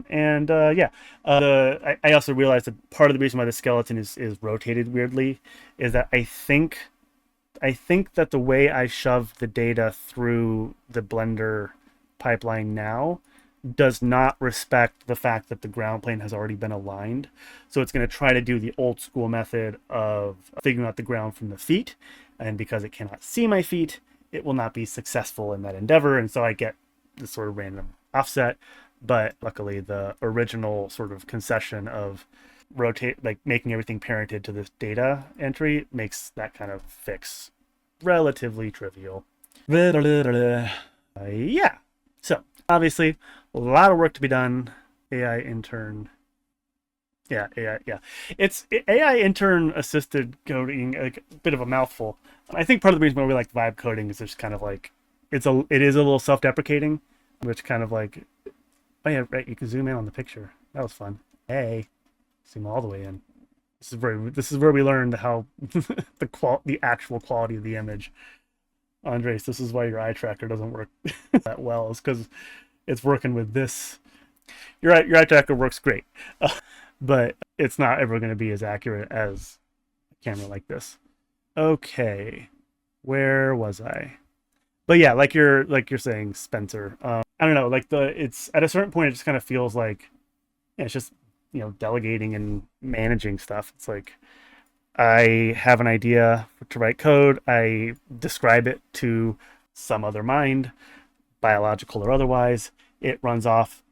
And yeah, I also realized that part of the reason why the skeleton is rotated weirdly is that I think that the way I shove the data through the Blender pipeline now does not respect the fact that the ground plane has already been aligned. So it's going to try to do the old school method of figuring out the ground from the feet. And because it cannot see my feet, it will not be successful in that endeavor. And so I get this sort of random offset. But luckily, the original sort of concession of making everything parented to this data entry makes that kind of fix relatively trivial. Yeah. So obviously, a lot of work to be done. AI intern. Yeah, AI. Yeah, it's AI intern assisted coding. Like, a bit of a mouthful. I think part of the reason why we like vibe coding is just kind of like it is a little self-deprecating, which kind of like. Oh yeah, right. You can zoom in on the picture. That was fun. Hey, zoom all the way in. This is where we learned how the actual quality of the image. Andres, this is why your eye tracker doesn't work that well. Is because it's working with this. Your eye tracker works great, but it's not ever going to be as accurate as a camera like this. Okay, where was I? But yeah, like you're saying, Spencer. I don't know, like it's at a certain point, it just kind of feels like it's just delegating and managing stuff. It's like I have an idea to write code, I describe it to some other mind, biological or otherwise. It runs off,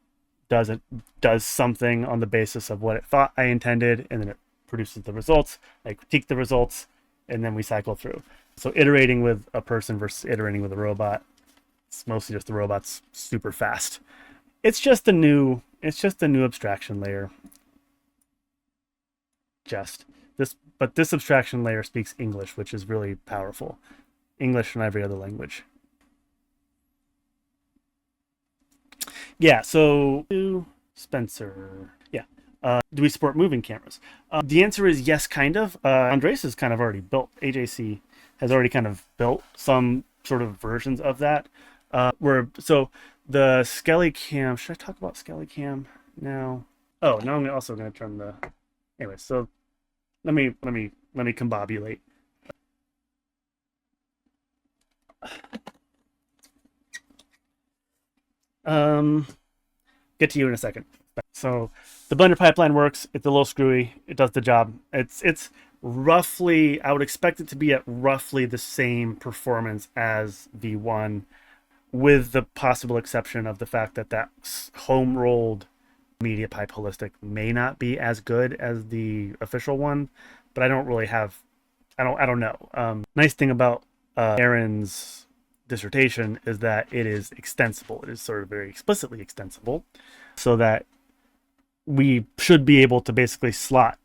does something on the basis of what it thought I intended, and then it produces the results. I critique the results, and then we cycle through. So iterating with a person versus iterating with a robot. It's mostly just the robot's super fast. It's just a new abstraction layer. But this abstraction layer speaks English, which is really powerful. English from every other language. Yeah, so Spencer. Yeah. Do we support moving cameras? The answer is yes, kind of. Andres has kind of already built, AJC has already kind of built some sort of versions of that. So the SkellyCam, should I talk about SkellyCam now? Oh, now I'm also going to turn the, anyway, so let me combobulate. Get to you in a second. So the Blender pipeline works. It's a little screwy. It does the job. It's roughly, I would expect it to be at roughly the same performance as V1, with the possible exception of the fact that home rolled MediaPipe holistic may not be as good as the official one, but I don't really have, I don't know. Nice thing about Aaron's dissertation is that it is extensible. It is sort of very explicitly extensible, so that we should be able to basically slot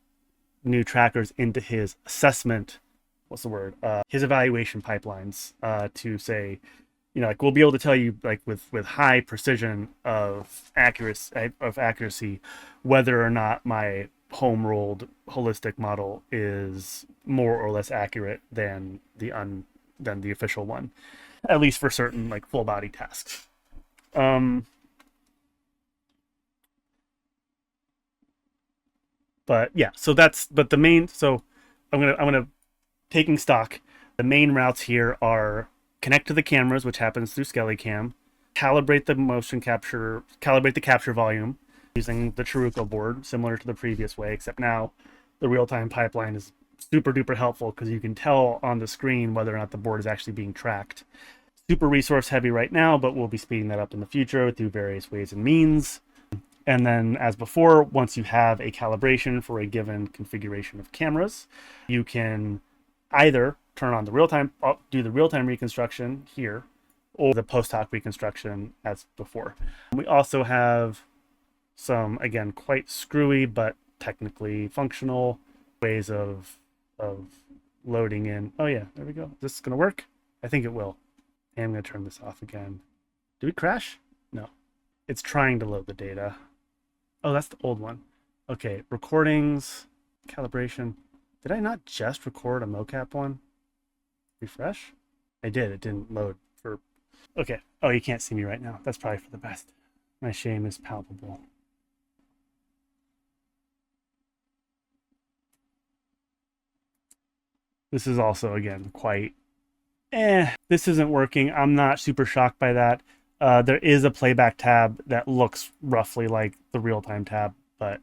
new trackers into his assessment, his evaluation pipelines, to say, like, we'll be able to tell you, like, with high precision of accuracy whether or not my home rolled holistic model is more or less accurate than the official one, at least for certain, like, full body tasks. But yeah, so the main, so I'm gonna taking stock. The main routes here are connect to the cameras, which happens through SkellyCam, calibrate the capture volume using the Chiruko board, similar to the previous way, except now the real-time pipeline is super duper helpful because you can tell on the screen whether or not the board is actually being tracked. Super resource heavy right now, but we'll be speeding that up in the future through various ways and means. And then, as before, once you have a calibration for a given configuration of cameras, you can either turn on the do the real-time reconstruction here, or the post-hoc reconstruction as before. We also have some, again, quite screwy but technically functional ways of loading in. Oh yeah, there we go. Is this gonna work? I think it will. And I'm gonna turn this off again. Did we crash? No. It's trying to load the data. Oh, that's the old one. Okay, recordings, calibration. Did I not just record a mocap one? Refresh? I did, it didn't load for... Okay, oh, you can't see me right now. That's probably for the best. My shame is palpable. This is also, again, quite... this isn't working. I'm not super shocked by that. There is a playback tab that looks roughly like the real-time tab, but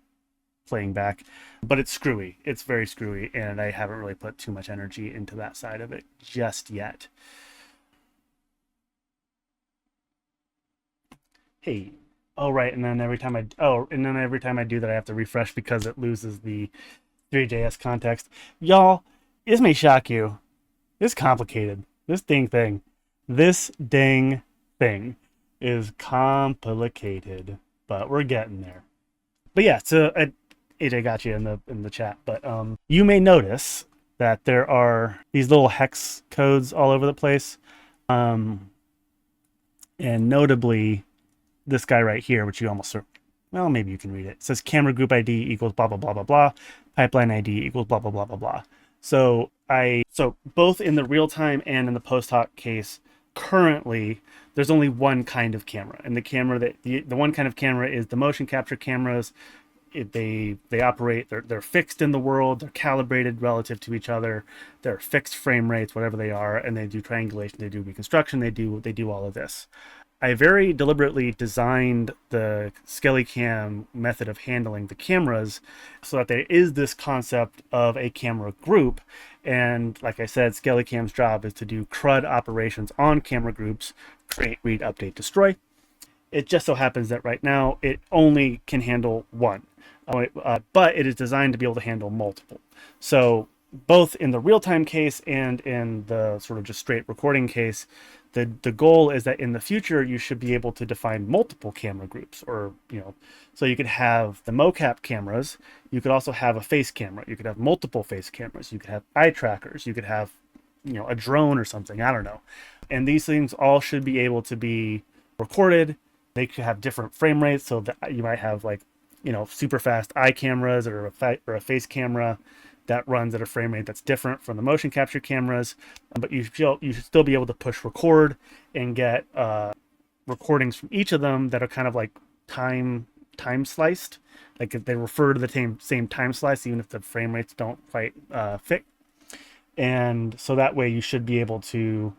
playing back. But it's screwy. It's very screwy, and I haven't really put too much energy into that side of it just yet. Hey. Oh, right, and then every time I do that, I have to refresh because it loses the 3JS context. Y'all, this may shock you. It's complicated. This dang thing is complicated, but we're getting there. But yeah, so AJ got you in the chat, but you may notice that there are these little hex codes all over the place, and notably this guy right here, which you almost, well, maybe you can read it. It says camera group ID equals blah blah blah blah blah, pipeline ID equals blah blah blah blah blah. So both in the real time and in the post-hoc case, currently there's only one kind of camera, and the camera that the one kind of camera is the motion capture cameras. They operate, they're fixed in the world, they're calibrated relative to each other, they're fixed frame rates, whatever they are, and they do triangulation, they do reconstruction, they do all of this. I very deliberately designed the SkellyCam method of handling the cameras so that there is this concept of a camera group. And like I said, SkellyCam's job is to do CRUD operations on camera groups, create, read, update, destroy. It just so happens that right now it only can handle one, but it is designed to be able to handle multiple. So both in the real-time case and in the sort of just straight recording case, the goal is that in the future you should be able to define multiple camera groups, or so you could have the mocap cameras, you could also have a face camera, you could have multiple face cameras, you could have eye trackers, you could have a drone or something, I don't know. And these things all should be able to be recorded. They could have different frame rates, so that you might have like super fast eye cameras or a face camera that runs at a frame rate that's different from the motion capture cameras, but you should still be able to push record and get recordings from each of them that are kind of like time sliced, like they refer to the same time slice even if the frame rates don't quite fit. And so that way you should be able to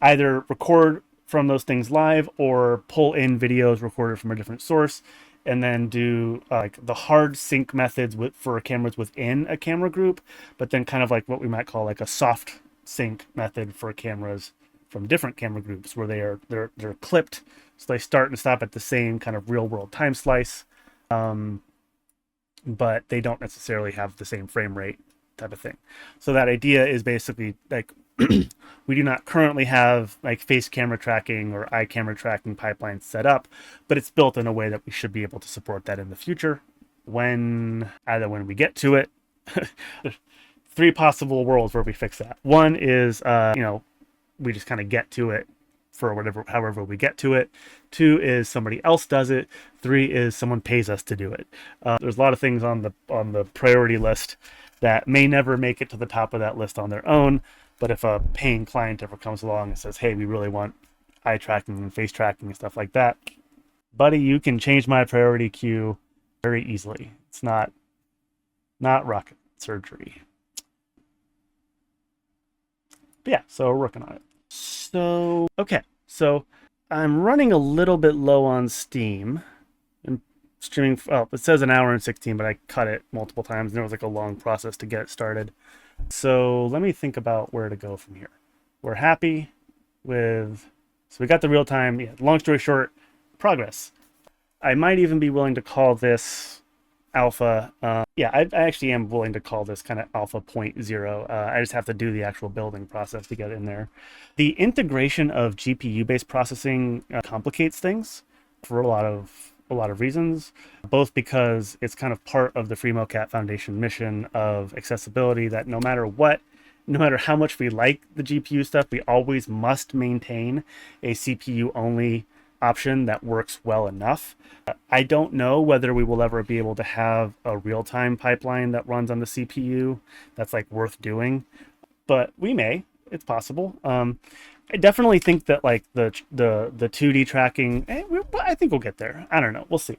either record from those things live or pull in videos recorded from a different source, and then do like the hard sync methods for cameras within a camera group, but then kind of like what we might call like a soft sync method for cameras from different camera groups, where they're clipped, so they start and stop at the same kind of real world time slice, but they don't necessarily have the same frame rate type of thing. So that idea is basically like we do not currently have like face camera tracking or eye camera tracking pipelines set up, but it's built in a way that we should be able to support that in the future when we get to it. There's three possible worlds where we fix that. One is we just kind of get to it for however we get to it. Two is somebody else does it. Three is someone pays us to do it. There's a lot of things on the priority list that may never make it to the top of that list on their own. But if a paying client ever comes along and says, hey, we really want eye tracking and face tracking and stuff like that, buddy, you can change my priority queue very easily. It's not rocket surgery. But yeah, so we're working on it. So, okay. So I'm running a little bit low on Steam. I'm streaming, it says an hour and 16, but I cut it multiple times and there was like a long process to get it started. So let me think about where to go from here. We're happy with, so we got the real time. Yeah, long story short, progress. I might even be willing to call this alpha. Yeah, I actually am willing to call this kind of alpha 0.0. I just have to do the actual building process to get in there. The integration of GPU-based processing complicates things for a lot of reasons, both because it's kind of part of the FreeMoCap Foundation mission of accessibility, that no matter what no matter how much we like the GPU stuff, we always must maintain a CPU only option that works well enough. I don't know whether we will ever be able to have a real-time pipeline that runs on the CPU that's like worth doing, but we may. It's possible. I definitely think that like the 2D tracking, I think we'll get there. I don't know. We'll see.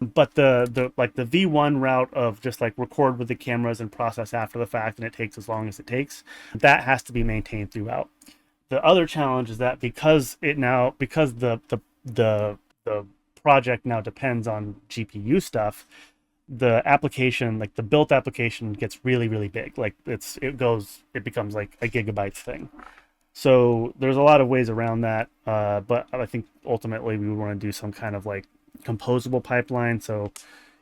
But the like the V1 route of just like record with the cameras and process after the fact, and it takes as long as it takes, that has to be maintained throughout. The other challenge is that because the project now depends on GPU stuff, the application, like the built application, gets really, really big. Like it becomes like a gigabytes thing. So there's a lot of ways around that, but I think ultimately we want to do some kind of like composable pipeline. So,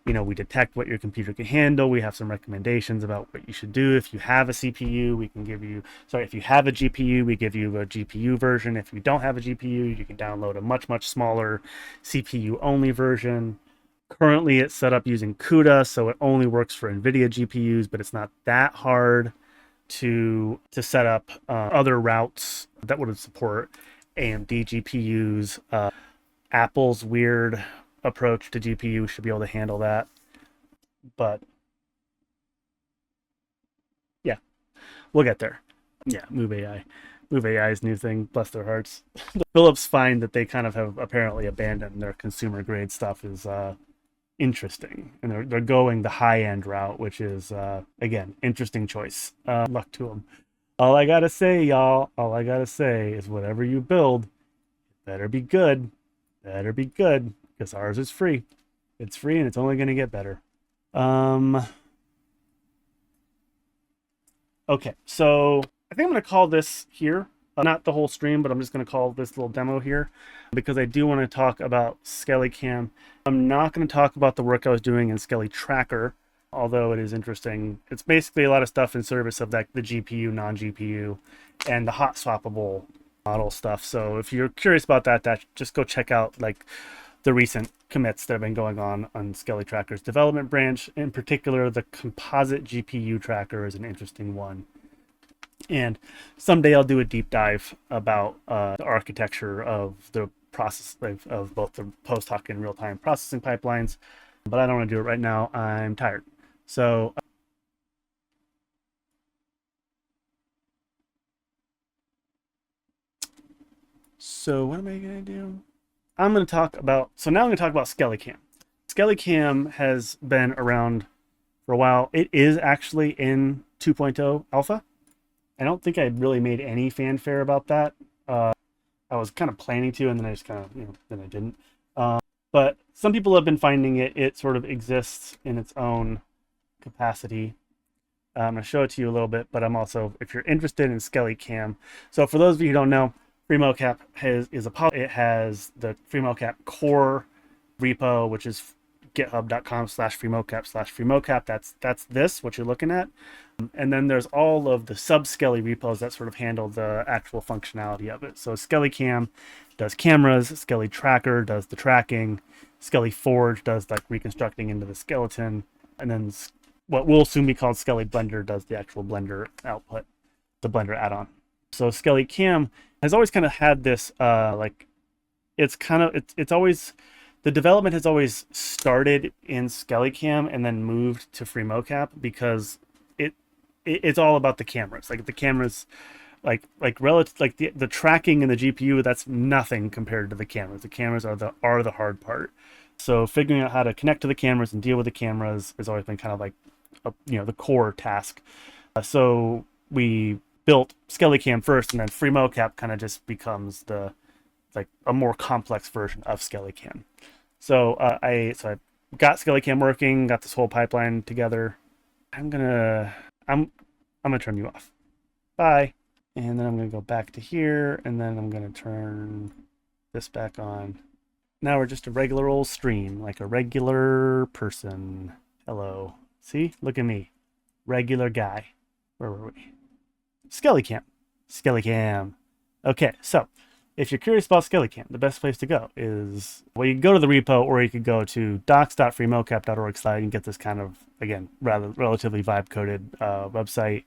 you know, we detect what your computer can handle. We have some recommendations about what you should do. If you have a CPU, we can give you, if you have a GPU, we give you a GPU version. If you don't have a GPU, you can download a much, much smaller CPU only version. Currently it's set up using CUDA, so it only works for NVIDIA GPUs, but it's not that hard to set up other routes that would support AMD GPUs. Apple's weird approach to GPU should be able to handle that. But yeah, we'll get there. Yeah, Move AI. Move AI's new thing, bless their hearts. Philips find that they kind of have apparently abandoned their consumer grade stuff is interesting, and they're going the high end route, which is again, interesting choice. Luck to them. All I gotta say, y'all, all I gotta say is whatever you build, better be good. Better be good, because ours is free. It's free and it's only gonna get better. Okay, so I think I'm gonna call this here. Not the whole stream, but I'm just going to call this little demo here because I do want to talk about SkellyCam. I'm not going to talk about the work I was doing in SkellyTracker, although it is interesting. It's basically a lot of stuff in service of like the GPU, non-GPU, and the hot swappable model stuff. So if you're curious about that, just go check out like the recent commits that have been going on SkellyTracker's development branch. In particular, the composite GPU tracker is an interesting one. And someday I'll do a deep dive about the architecture of the process of both the post-hoc and real-time processing pipelines, but I don't want to do it right now. I'm tired. So what am I going to do? I'm going to talk about, now I'm going to talk about SkellyCam. SkellyCam has been around for a while. It is actually in 2.0 alpha. I don't think I really made any fanfare about that. I was kind of planning to, and then I just kind of, then I didn't. But some people have been finding it sort of exists in its own capacity. I'm going to show it to you a little bit, but I'm also, if you're interested in SkellyCam. So for those of you who don't know, FreeMoCap it has the FreeMoCap core repo, which is github.com/freemocap/freemocap. That's this, what you're looking at. And then there's all of the sub-Skelly repos that sort of handle the actual functionality of it. So SkellyCam does cameras, SkellyTracker does the tracking, SkellyForge does like reconstructing into the skeleton, and then what will soon be called SkellyBlender does the actual Blender output, the Blender add-on. So SkellyCam has always kind of had this it's always, the development has always started in SkellyCam and then moved to FreeMoCap because it's all about the cameras. Like the cameras, the tracking and the GPU, that's nothing compared to the cameras. The cameras are the hard part. So figuring out how to connect to the cameras and deal with the cameras has always been kind of like the core task. So we built SkellyCam first, and then FreeMoCap kind of just becomes a more complex version of SkellyCam. So I got SkellyCam working, got this whole pipeline together. I'm gonna turn you off. Bye. And then I'm gonna go back to here, and then I'm gonna turn this back on. Now we're just a regular old stream, like a regular person. Hello. See? Look at me. Regular guy. Where were we? SkellyCam. SkellyCam. Okay, so if you're curious about SkellyCam, the best place to go is, well, you can go to the repo, or you could go to docs.freemocap.org/ and get this kind of, again, relatively vibe-coded website.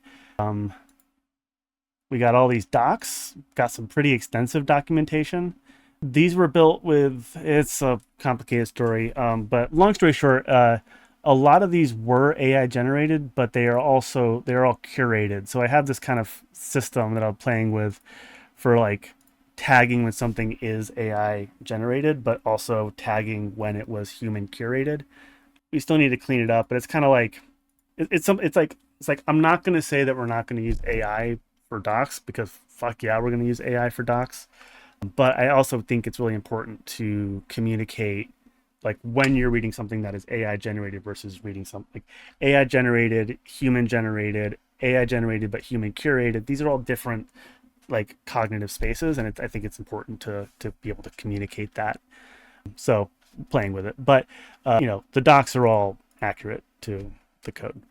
We got all these docs, got some pretty extensive documentation. These were built with, it's a complicated story, but long story short, a lot of these were AI generated, but they're all curated. So I have this kind of system that I'm playing with for like tagging when something is AI generated, but also tagging when it was human curated. We still need to clean it up, but it's kind of like, it's like I'm not going to say that we're not going to use AI for docs, because fuck yeah, we're going to use AI for docs. But I also think it's really important to communicate, like when you're reading something that is AI generated versus reading something like AI generated, human generated, AI generated but human curated. These are all different like cognitive spaces, and I think it's important to be able to communicate that. So playing with it, but the docs are all accurate to the code.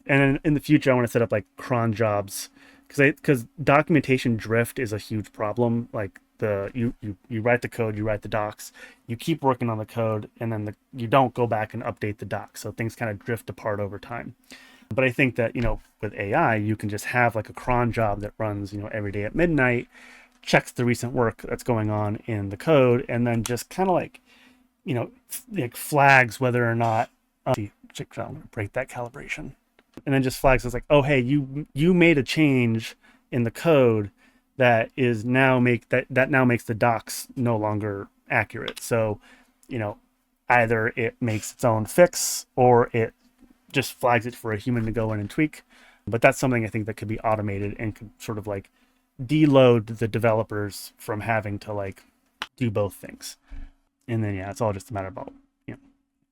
And in the future, I want to set up like cron jobs, because documentation drift is a huge problem. Like you write the code, you write the docs, you keep working on the code, and then you don't go back and update the docs, so things kind of drift apart over time. But I think that with AI, you can just have like a cron job that runs every day at midnight, checks the recent work that's going on in the code, and then just kind of like like flags whether or not I'm gonna break that calibration, and then just flags as like, oh hey, you made a change in the code that is now that now makes the docs no longer accurate. So either it makes its own fix or it just flags it for a human to go in and tweak. But that's something I think that could be automated and could sort of like deload the developers from having to like do both things. And then it's all just a matter about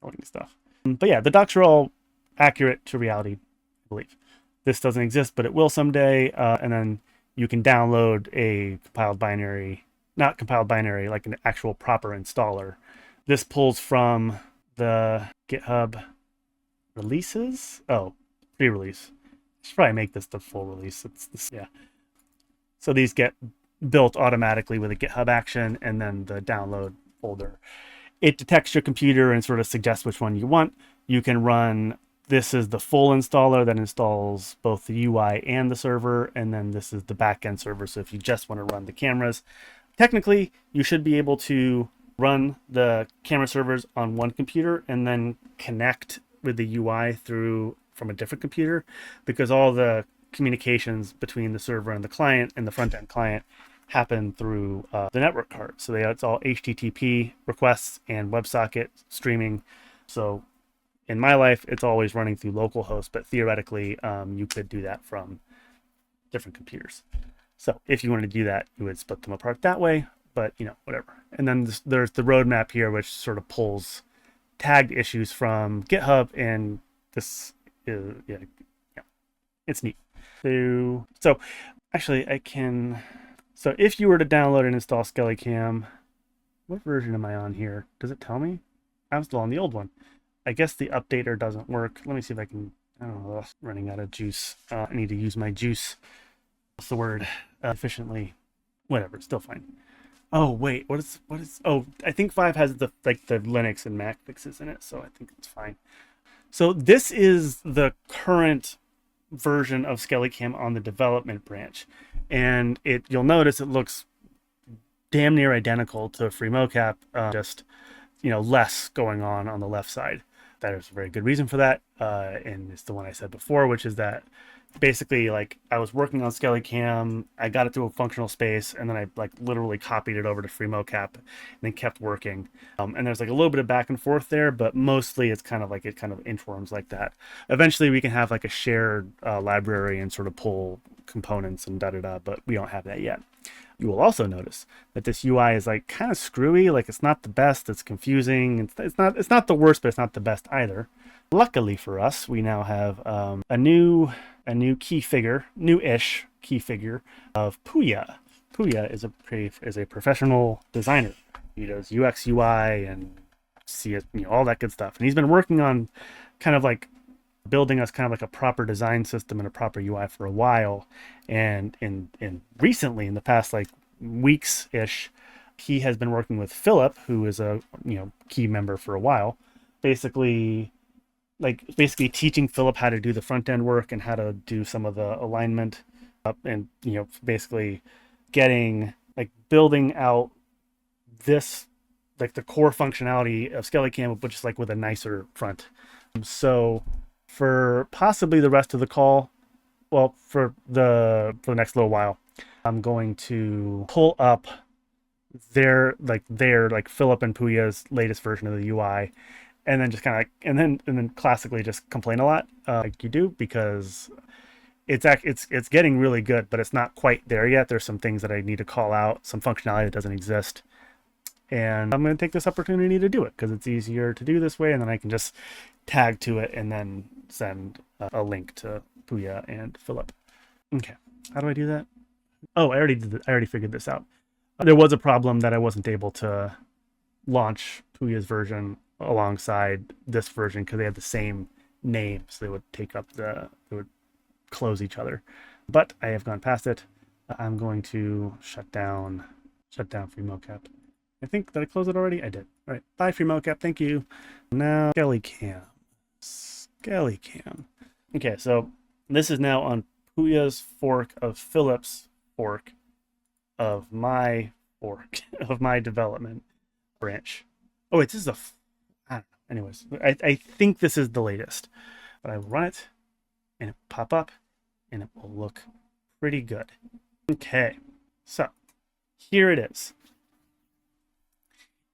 loading stuff. But yeah, the docs are all accurate to reality, I believe. This doesn't exist, but it will someday. And then you can download a compiled binary, not compiled binary, like an actual proper installer. This pulls from the GitHub releases. Oh, pre-release. I should probably make this the full release. Yeah. So these get built automatically with a GitHub action, and then the download folder. It detects your computer and sort of suggests which one you want. You can run, this is the full installer that installs both the UI and the server, and then this is the backend server. So if you just want to run the cameras, technically you should be able to run the camera servers on one computer and then connect with the UI from a different computer, because all the communications between the server and the client and the front end client happen through the network card. So it's all HTTP requests and WebSocket streaming. So in my life, it's always running through localhost, but theoretically, you could do that from different computers. So if you wanted to do that, you would split them apart that way, but whatever. And then there's the roadmap here, which sort of pulls tagged issues from GitHub, and this is, it's neat. So actually I can, so if you were to download and install SkellyCam, what version am I on here? Does it tell me? I'm still on the old one. I guess the updater doesn't work. Let me see if I can, I don't know, running out of juice. I need to use my juice, what's the word, efficiently. Whatever, it's still fine. Oh wait, what is, oh, I think 5 has the Linux and Mac fixes in it, so I think it's fine. So this is the current version of SkellyCam on the development branch, and you'll notice it looks damn near identical to FreeMoCap, just less going on the left side. There's a very good reason for that, and it's the one I said before, which is that basically, like, I was working on SkellyCam, I got it to a functional space, and then I literally copied it over to FreeMoCap and then kept working. And there's a little bit of back and forth there, but mostly it's kind of it kind of informs like that. Eventually we can have a shared library and sort of pull components and da-da-da, but we don't have that yet. You will also notice that this UI is kind of screwy. It's not the best, it's confusing. It's not the worst, but it's not the best either. Luckily for us, we now have a new key figure, new-ish key figure of Puya. Puya is a professional designer. He does UX, UI, and CS, all that good stuff. And he's been working on kind of building us kind of a proper design system and a proper UI for a while. And recently, in the past weeks-ish, he has been working with Philip, who is a key member for a while, basically teaching Philip how to do the front end work and how to do some of the alignment up and, you know, basically getting like building out this, like the core functionality of SkellyCam, but just like with a nicer front. So for possibly the rest of the call, well, for the next little while, I'm going to pull up their Philip and Puya's latest version of the UI, and then just kind of like, and then classically just complain a lot, like you do, because it's getting really good, but it's not quite there yet. There's some things that I need to call out, some functionality that doesn't exist, and I'm going to take this opportunity to do it because it's easier to do this way, and then I can just tag to it and then send a link to Puya and Philip. Okay, how do I do that? Oh, I already figured this out. There was a problem that I wasn't able to launch Puya's version alongside this version because they had the same name, so they would close each other. But I have gone past it. I'm going to shut down FreeMoCap. I think that I closed it already. I did. All right, bye FreeMoCap. Thank you. Now SkellyCam. Okay, so this is now on Puya's fork of Philip's fork of my fork of my development branch. Oh, wait, this is I don't know. Anyways, I think this is the latest, but I will run it and it will pop up and it will look pretty good. Okay, so here it is.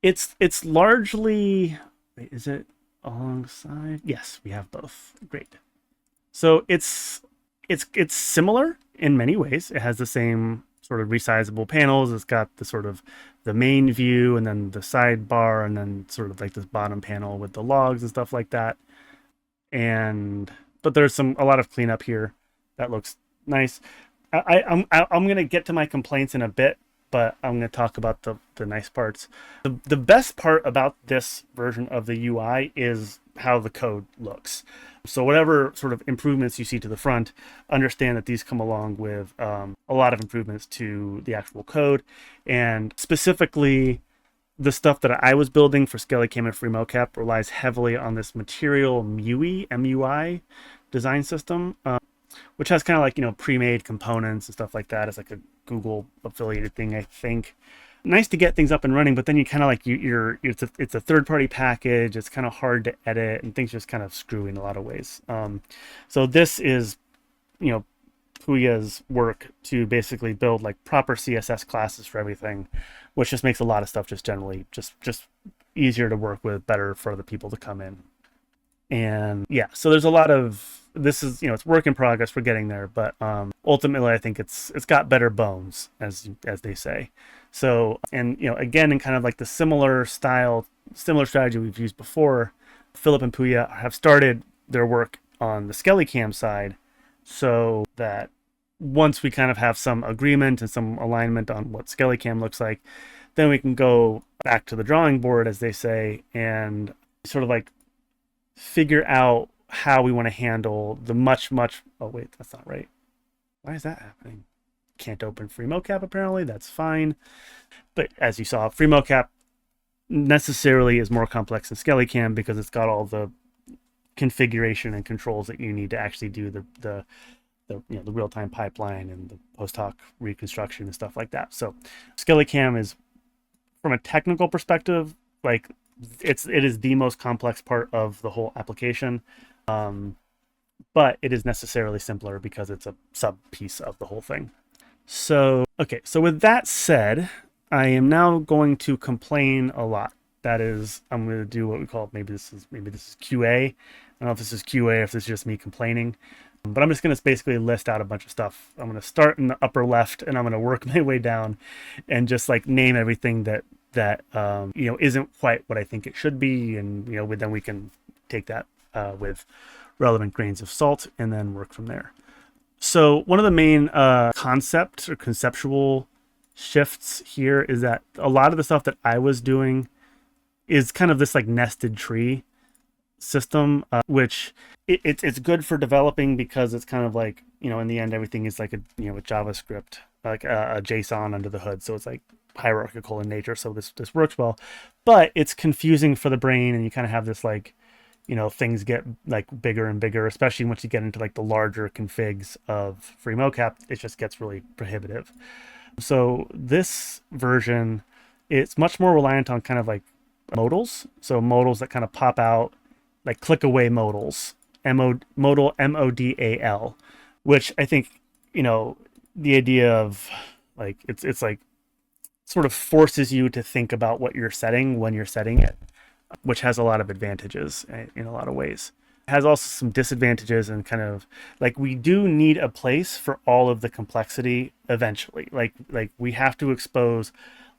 It's largely, wait, is it alongside? Yes, we have both. Great. So it's similar in many ways. It has the same sort of resizable panels. It's got the sort of the main view and then the sidebar and then sort of like this bottom panel with the logs and stuff like that. But there's a lot of cleanup here that looks nice. I'm gonna get to my complaints in a bit, but I'm gonna talk about the nice parts. The best part about this version of the UI is how the code looks. So whatever sort of improvements you see to the front, understand that these come along with a lot of improvements to the actual code, and specifically the stuff that I was building for SkellyCam and FreeMoCap relies heavily on this Material MUI design system, which has kind of like, you know, pre-made components and stuff like that. It's like a Google affiliated thing, I think. Nice to get things up and running, but then you kind of like it's a third-party package. It's kind of hard to edit, and things just kind of screw in a lot of ways. So this is, you know, Puya's work to basically build like proper CSS classes for everything, which just makes a lot of stuff just generally just easier to work with, better for the people to come in. And yeah, so there's a lot of, this is, you know, it's work in progress. We're getting there, but ultimately I think it's got better bones, as they say. So, and you know, again, in kind of like the similar strategy we've used before, Philip and Puya have started their work on the SkellyCam side, so that once we kind of have some agreement and some alignment on what SkellyCam looks like, then we can go back to the drawing board, as they say, and sort of like figure out how we want to handle the oh wait, that's not right. Why is that happening? Can't open FreeMoCap apparently. That's fine. But as you saw, FreeMoCap necessarily is more complex than SkellyCam because it's got all the configuration and controls that you need to actually do the real-time pipeline and the post-hoc reconstruction and stuff like that. So SkellyCam is, from a technical perspective, like it is the most complex part of the whole application, but it is necessarily simpler because it's a sub piece of the whole thing. So okay, so with that said, I am now going to complain a lot. That is, I'm going to do what we call, maybe this is QA. I don't know if this is QA or if this is just me complaining, but I'm just going to basically list out a bunch of stuff. I'm going to start in the upper left and I'm going to work my way down and just like name everything that you know, isn't quite what I think it should be, and you know, then we can take that with relevant grains of salt and then work from there. So one of the main concepts or conceptual shifts here is that a lot of the stuff that I was doing is kind of this like nested tree system, which it's good for developing because it's kind of like, you know, in the end everything is like a JavaScript, like a JSON under the hood, so it's like hierarchical in nature, so this works well. But it's confusing for the brain, and you kind of have this like, things get like bigger and bigger, especially once you get into like the larger configs of FreeMoCap. It just gets really prohibitive. So this version, it's much more reliant on kind of like modals. So modals that kind of pop out, like click away modals, modal MODAL, which I think, the idea of like it's like sort of forces you to think about what you're setting when you're setting it, which has a lot of advantages in a lot of ways. It has also some disadvantages, and kind of like we do need a place for all of the complexity eventually. Like we have to expose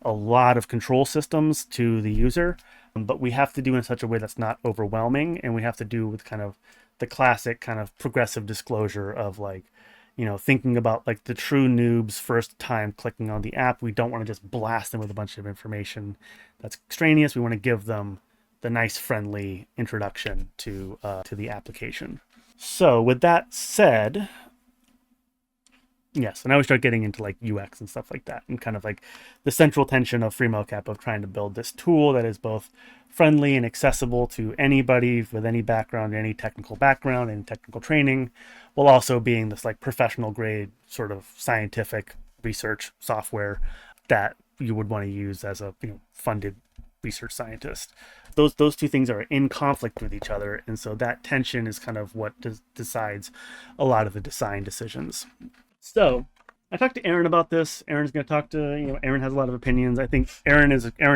a lot of control systems to the user, but we have to do in such a way that's not overwhelming, and we have to do with kind of the classic kind of progressive disclosure of like, thinking about like the true noobs first time clicking on the app. We don't want to just blast them with a bunch of information that's extraneous. We want to give them the nice friendly introduction to the application. So with that said, yes, and now we start getting into like UX and stuff like that, and kind of like the central tension of FreeMoCap of trying to build this tool that is both friendly and accessible to anybody with any background, any technical background, and technical training, while also being this like professional grade sort of scientific research software that you would want to use as a funded research scientist. Those two things are in conflict with each other, and so that tension is kind of what decides a lot of the design decisions. So I talked to Aaron about this. Aaron's going to talk to, Aaron has a lot of opinions. I think Aaron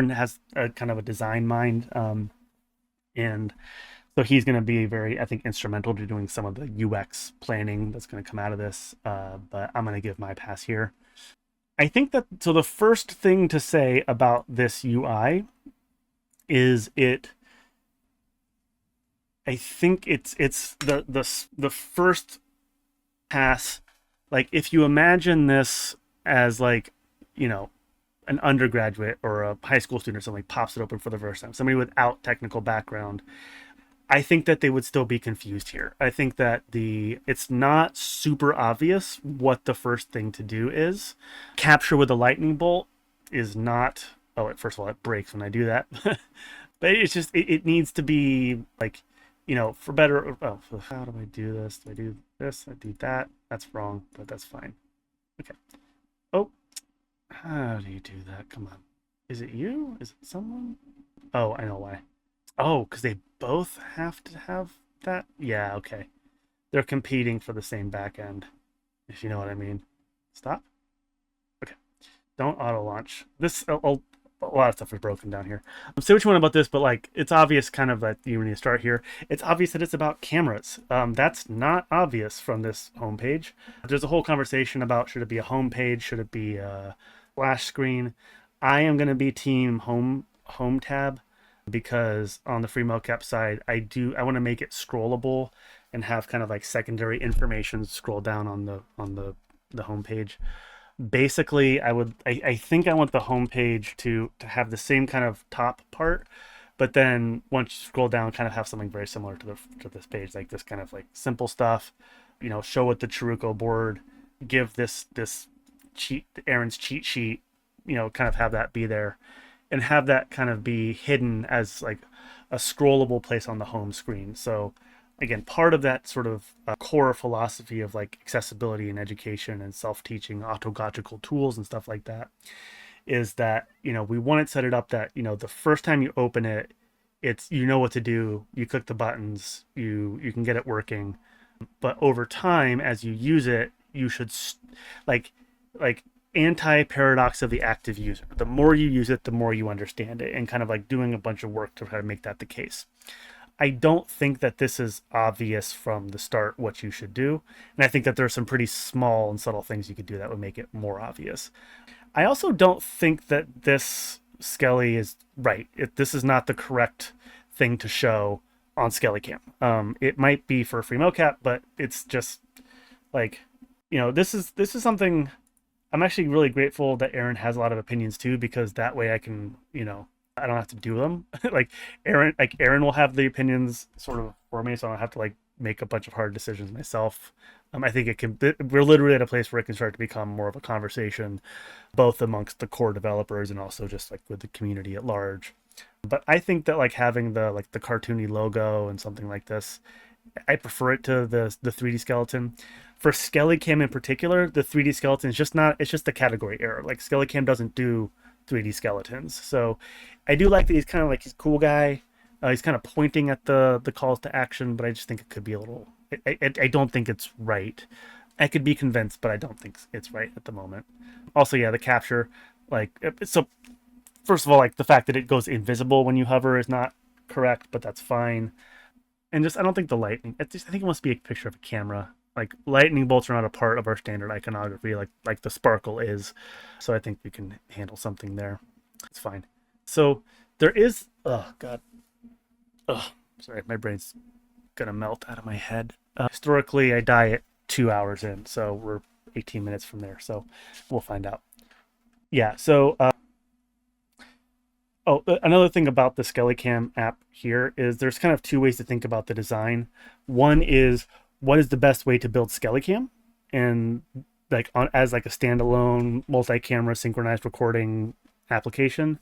has a kind of a design mind. And so he's going to be very, I think, instrumental to doing some of the UX planning that's going to come out of this. But I'm going to give my pass here. I think that, so the first thing to say about this UI is I think it's the first pass. Like if you imagine this as like, an undergraduate or a high school student or something pops it open for the first time, somebody without technical background, I think that they would still be confused here. I think that it's not super obvious what the first thing to do is. Capture with a lightning bolt is not, first of all, it breaks when I do that. But it's just, it needs to be like, for better, how do I do this? Do I do this? I do that. That's wrong, but that's fine. Okay. Oh, how do you do that? Come on. Is it you? Is it someone? Oh, I know why. Oh, because they both have to have that? Yeah, okay. They're competing for the same back end, if you know what I mean. Stop. Okay. Don't auto launch. This, a lot of stuff is broken down here. Say what you want about this, but like it's obvious kind of that when you start here, it's obvious that it's about cameras. That's not obvious from this homepage. There's a whole conversation about should it be a homepage, should it be a splash screen. I am going to be team home tab, because on the FreeMoCap side, I want to make it scrollable and have kind of like secondary information scroll down on the homepage. Basically, I think I want the homepage to have the same kind of top part, but then once you scroll down, kind of have something very similar to this page, like this kind of like simple stuff, show what the Chirruco board, give this Aaron's cheat sheet, kind of have that be there, and have that kind of be hidden as like a scrollable place on the home screen. So again, part of that sort of core philosophy of like accessibility and education and self-teaching autogogical tools and stuff like that is that, we want to set it up that, the first time you open it, it's, what to do, you click the buttons, you can get it working. But over time, as you use it, you should like anti-paradox of the active user. The more you use it, the more you understand it, and kind of like doing a bunch of work to try to make that the case. I don't think that this is obvious from the start what you should do. And I think that there are some pretty small and subtle things you could do that would make it more obvious. I also don't think that this Skelly is right. This is not the correct thing to show on SkellyCam. It might be for FreeMoCap, but it's just like, this is something I'm actually really grateful that Aaron has a lot of opinions too, because that way I can, I don't have to do them. like Aaron will have the opinions sort of for me, so I don't have to like make a bunch of hard decisions myself. I think we're literally at a place where it can start to become more of a conversation, both amongst the core developers and also just like with the community at large. But I think that like having the cartoony logo and something like this, I prefer it to the 3D skeleton. For SkellyCam in particular, the 3D skeleton is just not, it's just a category error. Like SkellyCam doesn't do 3D skeletons. So I do like that he's kind of like, he's a cool guy. He's kind of pointing at the calls to action, but I just think it could be a little, I don't think it's right. I could be convinced, but I don't think it's right at the moment. Also, yeah, the capture, like, so first of all, like the fact that it goes invisible when you hover is not correct, but that's fine. And just, I don't think the lightning, I think it must be a picture of a camera. Like lightning bolts are not a part of our standard iconography, like the sparkle is. So I think we can handle something there. It's fine. So there is, oh God. Oh, sorry, my brain's gonna melt out of my head. Historically, I die at 2 hours in, so we're 18 minutes from there. So we'll find out. Yeah, so, another thing about the SkellyCam app here is there's kind of two ways to think about the design. One is, what is the best way to build SkellyCam, and like as like a standalone multi-camera synchronized recording application.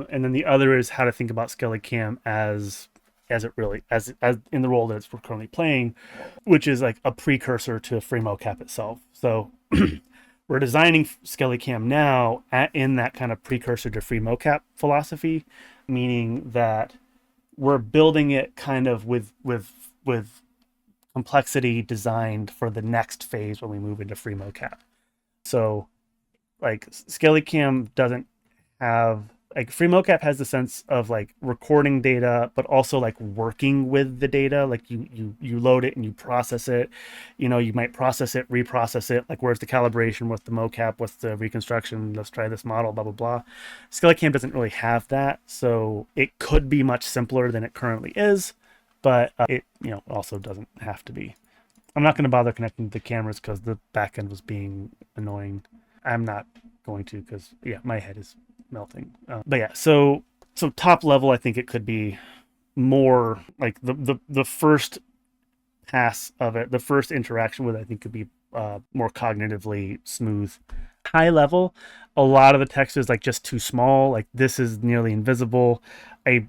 And then the other is how to think about SkellyCam as it really as in the role that it's currently playing, which is like a precursor to FreeMoCap itself. So we're designing SkellyCam now in that kind of precursor to FreeMoCap philosophy, meaning that we're building it kind of with complexity designed for the next phase when we move into FreeMoCap. So like SkellyCam doesn't have, like FreeMoCap has the sense of like recording data, but also like working with the data. Like you load it and you process it. You know, you might process it, reprocess it. Like where's the calibration? What's the mocap? What's the reconstruction? Let's try this model, blah, blah, blah. SkellyCam doesn't really have that. So it could be much simpler than it currently is, but it, also doesn't have to be. I'm not going to bother connecting to the cameras because the backend was being annoying. I'm not going to because, yeah, my head is melting. But yeah, so top level, I think it could be more like the first pass of it, the first interaction with it, I think could be more cognitively smooth. High level, a lot of the text is like just too small. Like this is nearly invisible. I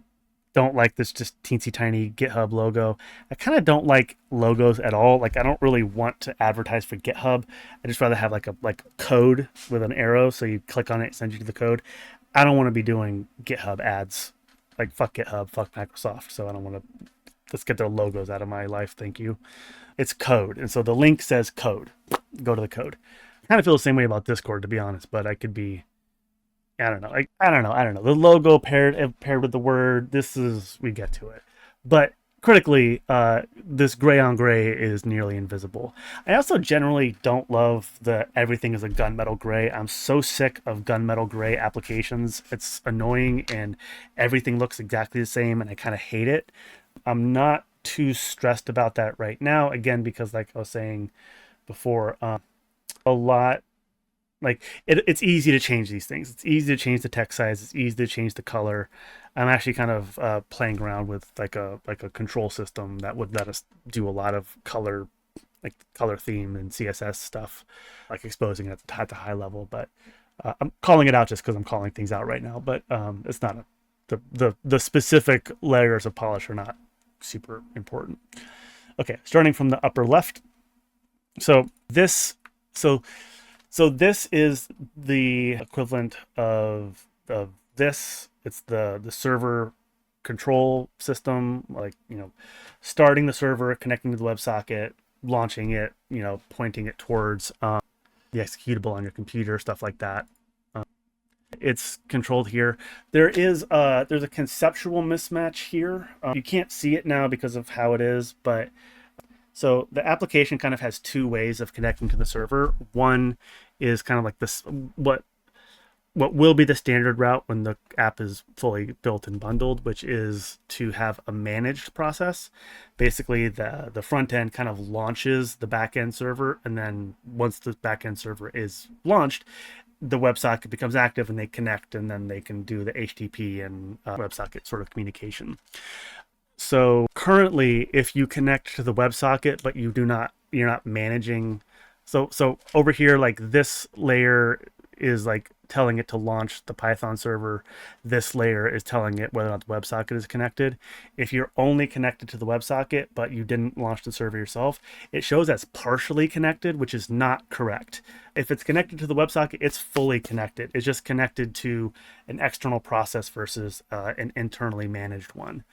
don't like this just teensy tiny GitHub logo. I kind of don't like logos at all. Like I don't really want to advertise for GitHub. I just rather have like a code with an arrow. So you click on it, it sends you to the code. I don't want to be doing GitHub ads. Like fuck GitHub, fuck Microsoft. So I don't want to, let's get their logos out of my life. Thank you. It's code. And so the link says code. Go to the code. I kind of feel the same way about Discord, to be honest, but I could be, I don't know. I don't know. The logo paired with the word. We get to it. But critically, this gray on gray is nearly invisible. I also generally don't love the everything is a gunmetal gray. I'm so sick of gunmetal gray applications. It's annoying and everything looks exactly the same and I kind of hate it. I'm not too stressed about that right now. Again, because like I was saying before, a lot, like it's easy to change these things. It's easy to change the text size. It's easy to change the color. I'm actually kind of playing around with like a control system that would let us do a lot of color, like color theme and CSS stuff, like exposing it at the high level. But I'm calling it out just because I'm calling things out right now. But it's not the specific layers of polish are not super important. Okay, starting from the upper left. So this is the equivalent of this. It's the server control system, like, starting the server, connecting to the WebSocket, launching it, pointing it towards the executable on your computer, stuff like that. It's controlled here. There's a conceptual mismatch here. You can't see it now because of how it is, but so the application kind of has two ways of connecting to the server. One is kind of like this, what will be the standard route when the app is fully built and bundled, which is to have a managed process. Basically, the front end kind of launches the back end server, and then once the back end server is launched, the WebSocket becomes active and they connect, and then they can do the HTTP and WebSocket sort of communication. So currently, if you connect to the WebSocket, but you're not managing. So over here, like this layer is like telling it to launch the Python server, this layer is telling it whether or not the WebSocket is connected. If you're only connected to the WebSocket, but you didn't launch the server yourself, it shows as partially connected, which is not correct. If it's connected to the WebSocket, it's fully connected. It's just connected to an external process versus an internally managed one.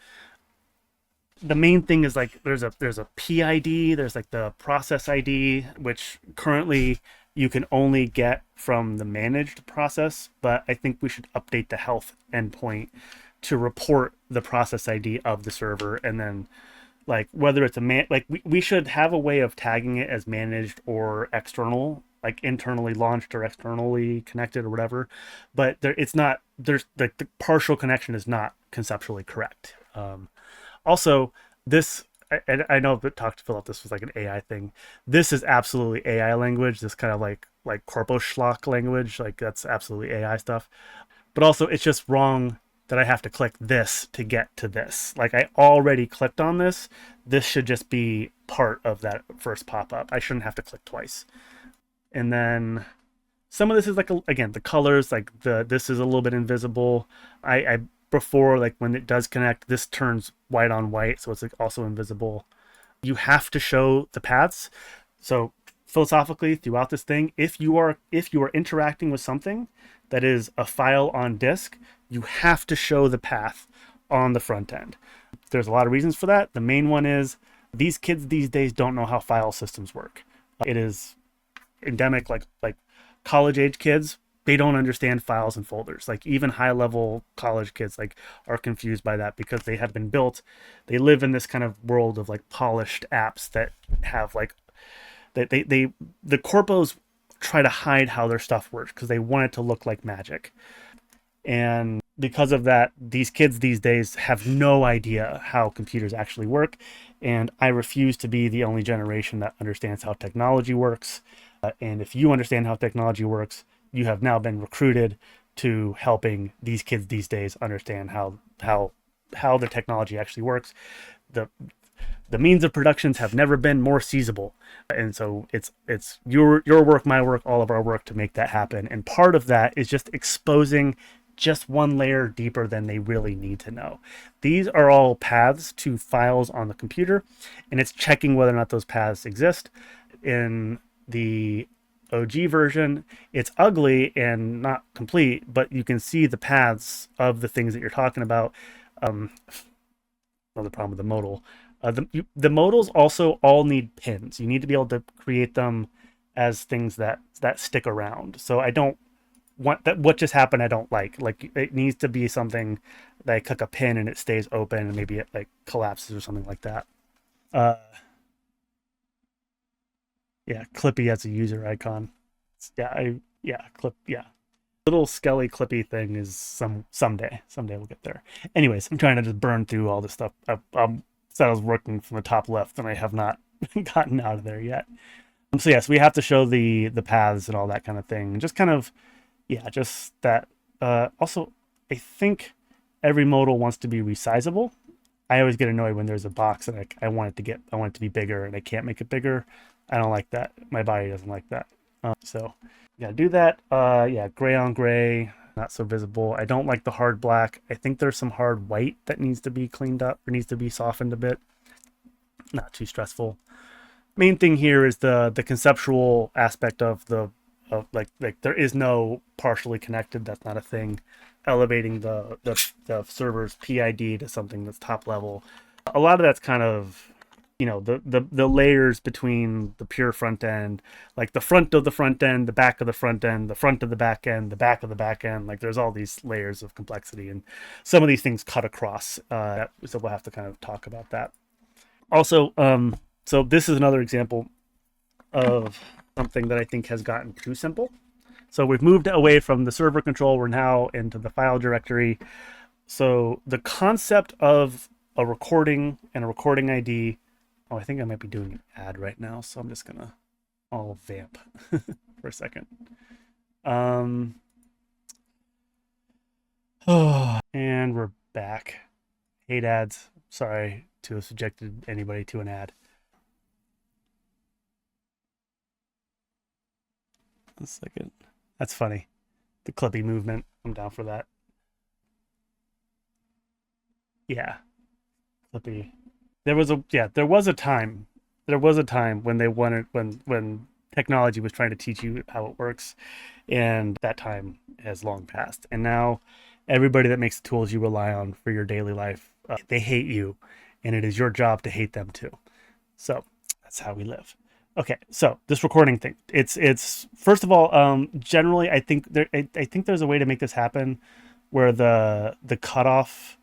The main thing is like there's a PID, there's like the process ID, which currently you can only get from the managed process, but I think we should update the health endpoint to report the process ID of the server, and then like whether it's we should have a way of tagging it as managed or external, like internally launched or externally connected or whatever, but it's not, there's the partial connection is not conceptually correct. Also, this, I know I've talked to Philip, this was like an AI thing. This is absolutely AI language, this kind of like corpo schlock language, like that's absolutely AI stuff. But also, it's just wrong that I have to click this to get to this. Like I already clicked on this. This should just be part of that first pop-up. I shouldn't have to click twice. And then some of this is like, again, the colors, like this is a little bit invisible. I before, like when it does connect, this turns white on white, so it's like also invisible. You have to show the paths. So philosophically, throughout this thing, if you are interacting with something that is a file on disk, you have to show the path on the front end. There's a lot of reasons for that. The main one is these kids these days don't know how file systems work. It is endemic, like college age kids, they don't understand files and folders. Like even high level college kids like are confused by that because they have been built, they live in this kind of world of like polished apps that have like that the corpos try to hide how their stuff works because they want it to look like magic. And because of that, these kids these days have no idea how computers actually work. And I refuse to be the only generation that understands how technology works. And if you understand how technology works, you have now been recruited to helping these kids these days understand how the technology actually works. The means of productions have never been more seizable, and so it's your work, my work, all of our work to make that happen. And part of that is just exposing just one layer deeper than they really need to know. These are all paths to files on the computer, and it's checking whether or not those paths exist. In the OG version, it's ugly and not complete, but you can see the paths of the things that you're talking about. Another problem with the modal. The modals also all need pins. You need to be able to create them as things that stick around. So I don't want that. What just happened, I don't like. Like it needs to be something that I click a pin and it stays open, and maybe it like collapses or something like that. Yeah, Clippy as a user icon. Clip. Yeah, little Skelly Clippy thing is someday we'll get there. Anyways, I'm trying to just burn through all this stuff. I said I was working from the top left, and I have not gotten out of there yet. So yes, we have to show the paths and all that kind of thing. Just kind of, yeah, just that. Also, I think every modal wants to be resizable. I always get annoyed when there's a box and I want it to be bigger and I can't make it bigger. I don't like that. My body doesn't like that. So yeah, do that. Yeah, gray on gray, not so visible. I don't like the hard black. I think there's some hard white that needs to be cleaned up or needs to be softened a bit. Not too stressful. Main thing here is the conceptual aspect of like there is no partially connected. That's not a thing. Elevating the server's PID to something that's top level. A lot of that's kind of, you know, the layers between the pure front end, like the front of the front end, the back of the front end, the front of the back end, the back of the back end. Like there's all these layers of complexity, and some of these things cut across. So we'll have to kind of talk about that. Also, so this is another example of something that I think has gotten too simple. So we've moved away from the server control. We're now into the file directory. So the concept of a recording and a recording ID. Oh, I think I might be doing an ad right now, so I'm just gonna, I'll vamp for a second. Oh, and we're back. Hate ads. Sorry to have subjected anybody to an ad. A second. That's funny. the clippy movement. I'm down for that. Yeah, clippy. There was a time. There was a time when they wanted when technology was trying to teach you how it works, and that time has long passed. And now, everybody that makes the tools you rely on for your daily life, they hate you, and it is your job to hate them too. So that's how we live. Okay, so this recording thing, it's first of all, generally, I think there's a way to make this happen, where the cutoff,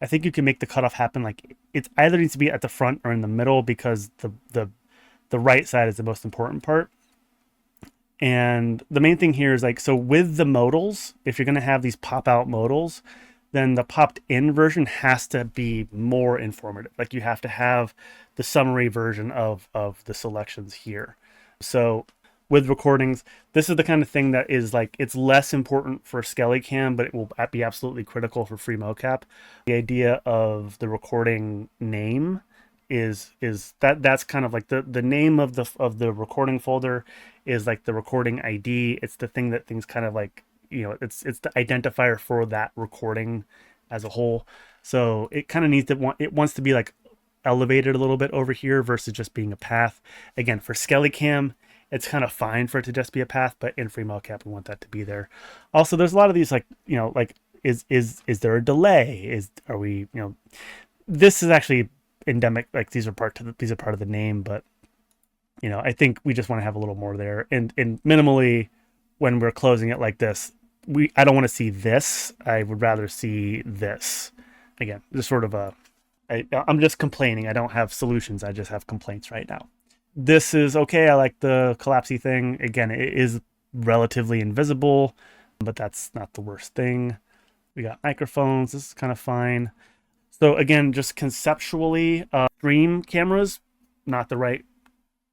I think you can make the cutoff happen like it either needs to be at the front or in the middle, because the right side is the most important part. And the main thing here is like, so with the modals, if you're going to have these pop out modals, then the popped in version has to be more informative. Like you have to have the summary version of the selections here. So with recordings, this is the kind of thing that is like, it's less important for SkellyCam, but it will be absolutely critical for FreeMoCap. The idea of the recording name is that's kind of like the name of the recording folder is like the recording ID. It's the thing that things kind of like, it's the identifier for that recording as a whole. So it kind of needs to it wants to be like elevated a little bit over here versus just being a path. Again, for SkellyCam, it's kind of fine for it to just be a path, but in FreeMoCap, we want that to be there. Also, there's a lot of these like, like is there a delay? Are we, this is actually endemic. Like these are part of the name, but I think we just want to have a little more there. And minimally, when we're closing it like this, I don't want to see this. I would rather see this. Again, just sort of I'm just complaining. I don't have solutions. I just have complaints right now. This is okay. I like the collapsey thing. Again, it is relatively invisible, but that's not the worst thing. We got microphones. This is kind of fine. So again, just conceptually, stream cameras, not the right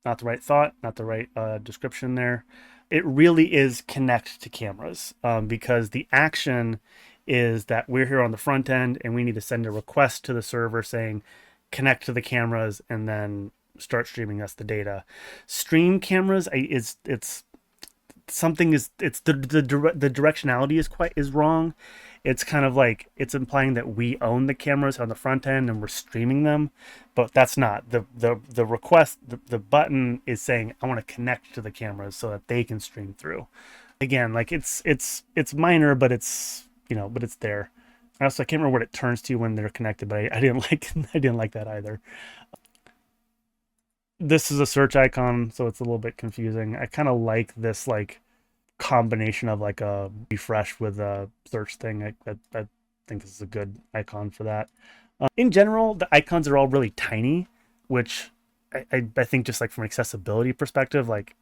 thought, not the right description there. It really is connect to cameras, because the action is that we're here on the front end and we need to send a request to the server saying connect to the cameras and then start streaming us the data. Stream cameras, it's the directionality is wrong. It's kind of like it's implying that we own the cameras on the front end and we're streaming them, but that's not the request. The button is saying I want to connect to the cameras so that they can stream through. Again, like it's minor, but it's but it's there. Also, I can't remember what it turns to when they're connected, but I didn't like that either. This is a search icon, so it's a little bit confusing. I kind of like this like combination of like a refresh with a search thing. I think this is a good icon for that. In general, the icons are all really tiny, which I think just like from an accessibility perspective, like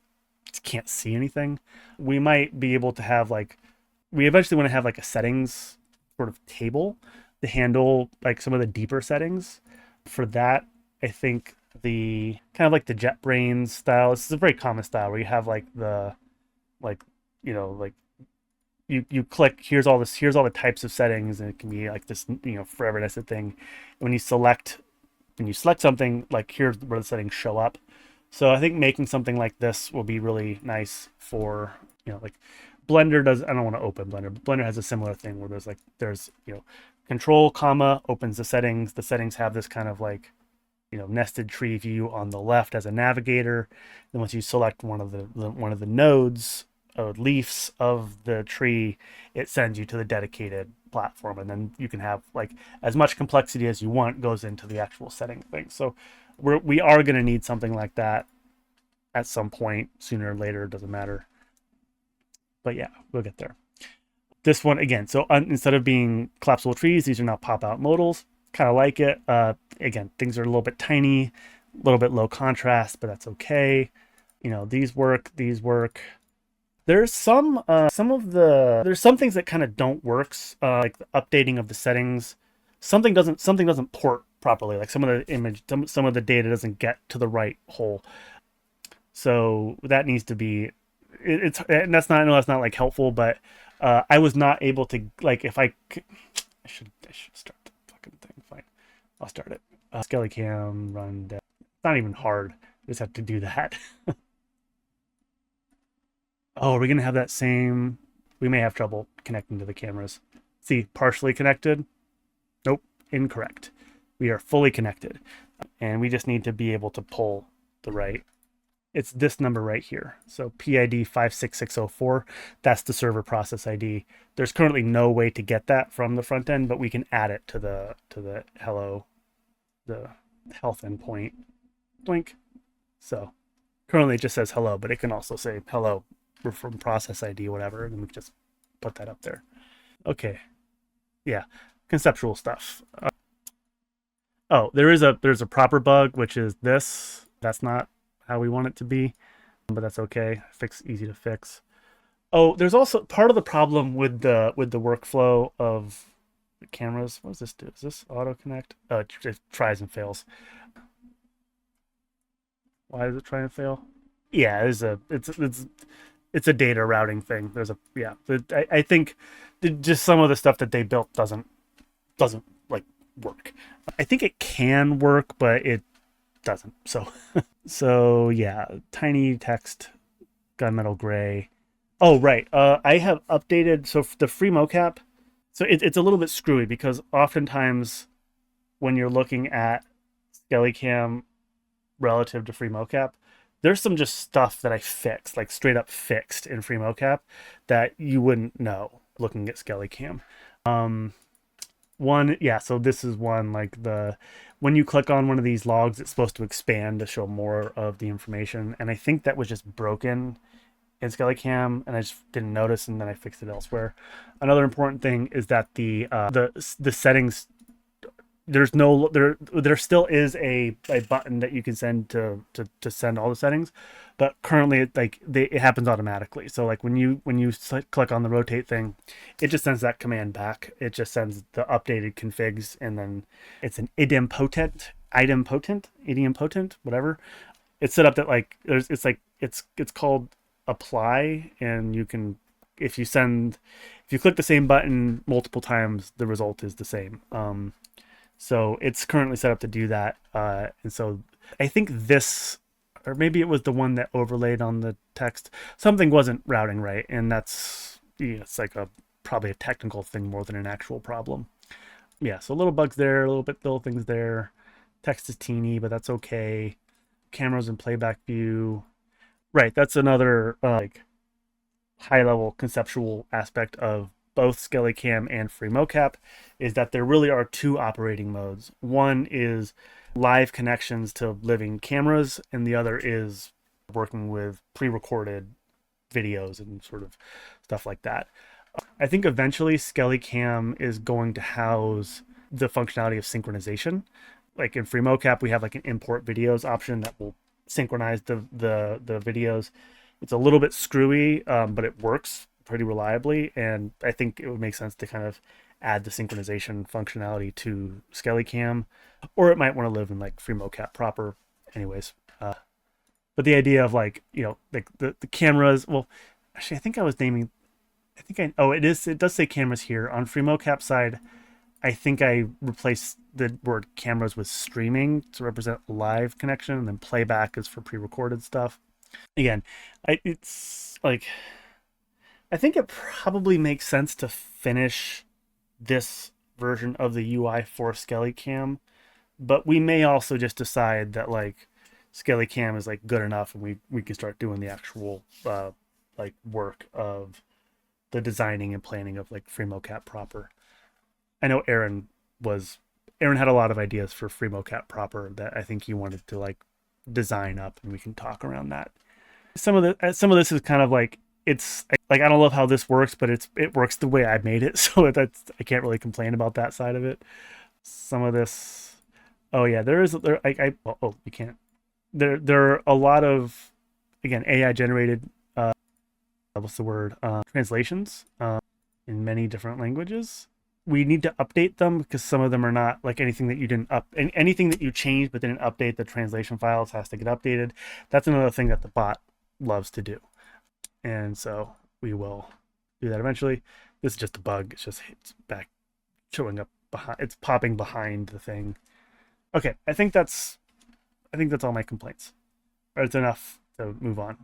just can't see anything. We might be able to have like, we eventually want to have like a settings sort of table to handle like some of the deeper settings. For that, I think the kind of like the JetBrains style, this is a very common style where you have like the like like you click, here's all the types of settings, and it can be like this forever nested thing. When you select something, like here's where the settings show up. So I think making something like this will be really nice for like Blender does. I don't want to open Blender, but Blender has a similar thing where there's control comma opens the settings. The settings have this kind of like nested tree view on the left as a navigator. Then once you select one of the nodes or leaves of the tree, it sends you to the dedicated platform, and then you can have like as much complexity as you want goes into the actual setting thing. So we are going to need something like that at some point, sooner or later, it doesn't matter. But yeah, we'll get there. This one again, so instead of being collapsible trees, these are now pop-out modals. Kind of like it. Again, things are a little bit tiny, a little bit low contrast, but that's okay. These work. There's some things that kind of don't work, like the updating of the settings. Something doesn't port properly. Like some of the image, some of the data doesn't get to the right hole. So that needs to be. That's not like helpful, but I was not able to like if I should start the fucking thing. Fine, I'll start it. SkellyCam run. It's not even hard. Just have to do that. Oh, are we gonna have that same? we may have trouble connecting to the cameras. See, partially connected. Nope, incorrect. We are fully connected. And we just need to be able to pull the right. It's this number right here. So PID 56604, that's the server process ID. There's currently no way to get that from the front end, but we can add it to the hello, the health endpoint. Blink. So currently it just says hello, but it can also say hello from process ID, whatever, and we can just put that up there. Okay. Yeah, conceptual stuff. Oh, there's a proper bug, which is this. That's not how we want it to be, but that's okay. Easy to fix. Oh, there's also part of the problem with the workflow of the cameras. What does this do? Is this auto connect? Oh, it tries and fails. Why does it try and fail? Yeah, it's a data routing thing. I think just some of the stuff that they built doesn't like work. I think it can work, but it doesn't. So yeah, tiny text, gunmetal gray. Oh right, I have updated. So the FreeMoCap, so it's a little bit screwy because oftentimes when you're looking at SkellyCam relative to FreeMoCap, there's some just stuff that I fixed, like straight up fixed in FreeMoCap that you wouldn't know looking at SkellyCam. So this is one, like when you click on one of these logs, it's supposed to expand to show more of the information. And I think that was just broken in SkellyCam and I just didn't notice, and then I fixed it elsewhere. Another important thing is that the settings, there still is a button that you can send to send all the settings, but currently it happens automatically. So like when you click on the rotate thing, it just sends that command back. It just sends the updated configs, and then it's an idempotent, whatever. It's set up that like it's called apply, and you can, if you click the same button multiple times, the result is the same. So it's currently set up to do that. And so I think this, or maybe it was the one that overlaid on the text, something wasn't routing right. And that's, it's like probably a technical thing more than an actual problem. Yeah, so little bugs there, little things there. Text is teeny, but that's okay. Cameras and playback view. Right, that's another high level conceptual aspect of both SkellyCam and FreeMoCap, is that there really are two operating modes. One is live connections to living cameras, and the other is working with pre-recorded videos and sort of stuff like that. I think eventually SkellyCam is going to house the functionality of synchronization. Like in FreeMoCap, we have like an import videos option that will synchronize the videos. It's a little bit screwy, but it works pretty reliably, and I think it would make sense to kind of add the synchronization functionality to SkellyCam, or it might want to live in like FreeMoCap proper anyways. But the idea of like, like the cameras, well, actually I think I was naming, it does say cameras here. On FreeMoCap side, I think I replaced the word cameras with streaming to represent live connection, and then playback is for pre-recorded stuff. Again, it's like, I think it probably makes sense to finish this version of the UI for SkellyCam, but we may also just decide that like SkellyCam is like good enough, and we can start doing the actual like work of the designing and planning of like FreeMoCap proper. I know Aaron had a lot of ideas for FreeMoCap proper that I think he wanted to like design up, and we can talk around that. Some of this is kind of like, it's like, I don't love how this works, but it works the way I made it, so I can't really complain about that side of it. Some of this, you can't. There are a lot of, again, AI generated translations in many different languages. We need to update them because some of them are not like anything that you didn't anything that you changed but didn't update the translation files has to get updated. That's another thing that the bot loves to do. And so we will do that eventually. This is just a bug. It's back showing up behind. It's popping behind the thing. Okay, I think that's all my complaints. Or it's enough to move on.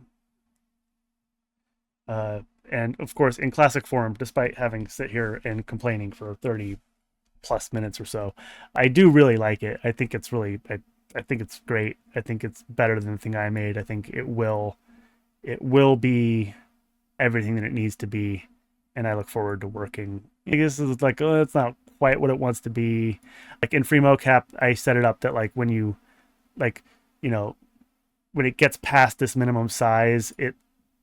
And of course, in classic form, despite having sit here and complaining for 30 plus minutes or so, I do really like it. I think it's really, I think it's great. I think it's better than the thing I made. I think it will be everything that it needs to be, and I look forward to working. I guess it's like, oh, it's not quite what it wants to be. Like in FreeMoCap, I set it up that like when you, like, you know, when it gets past this minimum size, it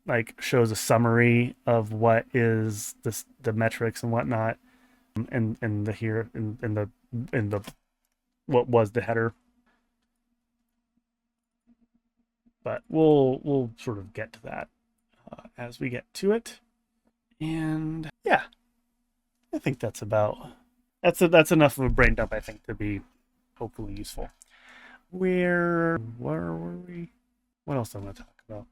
like shows a summary of what is the metrics and whatnot, and the here in the what was the header. But we'll sort of get to that as we get to it. And yeah, I think that's enough of a brain dump, I think, to be hopefully useful. Where were we? What else do I want to talk about?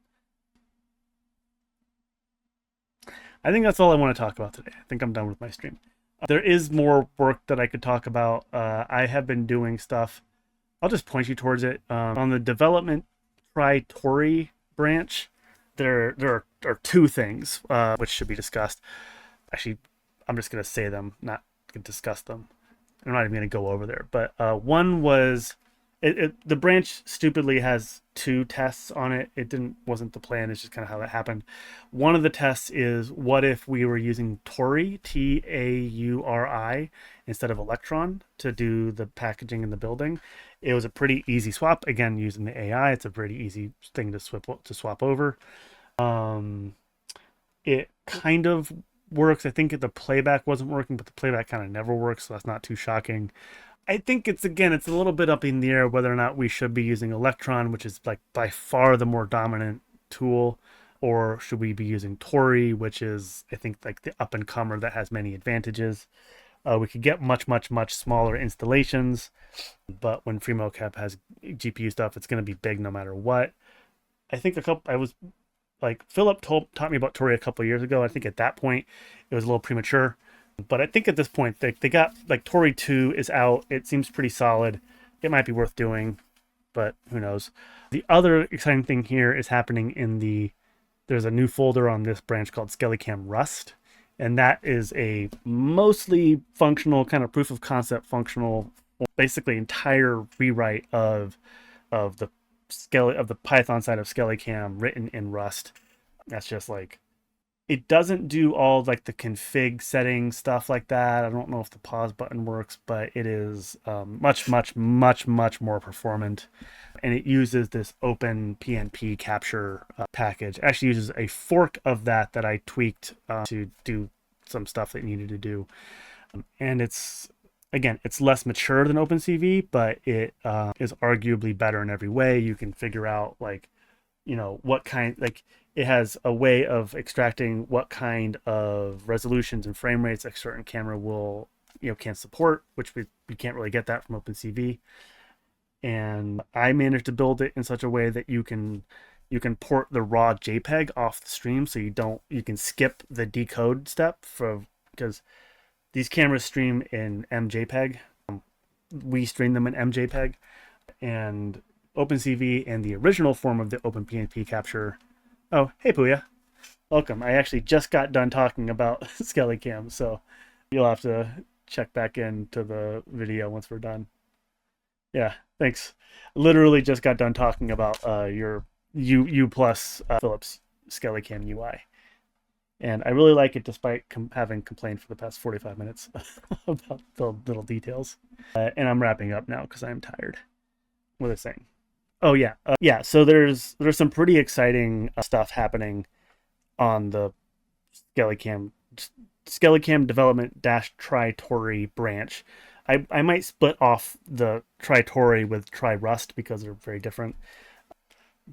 I think that's all I want to talk about today. I think I'm done with my stream. There is more work that I could talk about. I have been doing stuff. I'll just point you towards it. On the development try-tory branch, there are two things which should be discussed. Actually, I'm just going to say them, not discuss them. I'm not even going to go over there. But one was, the branch stupidly has two tests on it. Wasn't the plan. It's just kind of how that happened. One of the tests is, what if we were using Tauri, Tauri, instead of Electron to do the packaging and the building? It was a pretty easy swap. Again, using the AI, it's a pretty easy thing to swap over. It kind of works. I think the playback wasn't working, but the playback kind of never works, so that's not too shocking. I think it's a little bit up in the air whether or not we should be using Electron, which is like by far the more dominant tool, or should we be using Tauri, which is, I think, like the up and comer that has many advantages. We could get much smaller installations, but when FreeMoCap has GPU stuff, it's going to be big no matter what. I think Philip taught me about Tauri a couple of years ago. I think at that point it was a little premature, but I think at this point they got, like, Tauri 2 is out. It seems pretty solid. It might be worth doing, but who knows. The other exciting thing here is happening there's a new folder on this branch called SkellyCam Rust, and that is a mostly functional kind of proof of concept functional, basically entire rewrite of the Python side of SkellyCam written in Rust. That's just like, it doesn't do all like the config setting stuff like that. I don't know if the pause button works, but it is much more performant, and it uses this open PNP capture package. It actually uses a fork of that I tweaked to do some stuff that it needed to do, and it's less mature than OpenCV, but it is arguably better in every way. You can figure out, like, you know, what kind, like, it has a way of extracting what kind of resolutions and frame rates a certain camera will, can support, which we can't really get that from OpenCV. And I managed to build it in such a way that you can port the raw JPEG off the stream, so you can skip the decode step because these cameras stream in MJPEG. We stream them in MJPEG, and OpenCV and the original form of the OpenPNP capture. Oh, hey Puya, welcome. I actually just got done talking about SkellyCam, so you'll have to check back into the video once we're done. Yeah, thanks. Literally just got done talking about your U plus Philips SkellyCam UI. And I really like it, despite having complained for the past 45 minutes about the little details. And I'm wrapping up now because I'm tired. What was I saying? Oh yeah, So there's some pretty exciting stuff happening on the SkellyCam development -try Tauri branch. I might split off the try Tauri with try Rust because they're very different.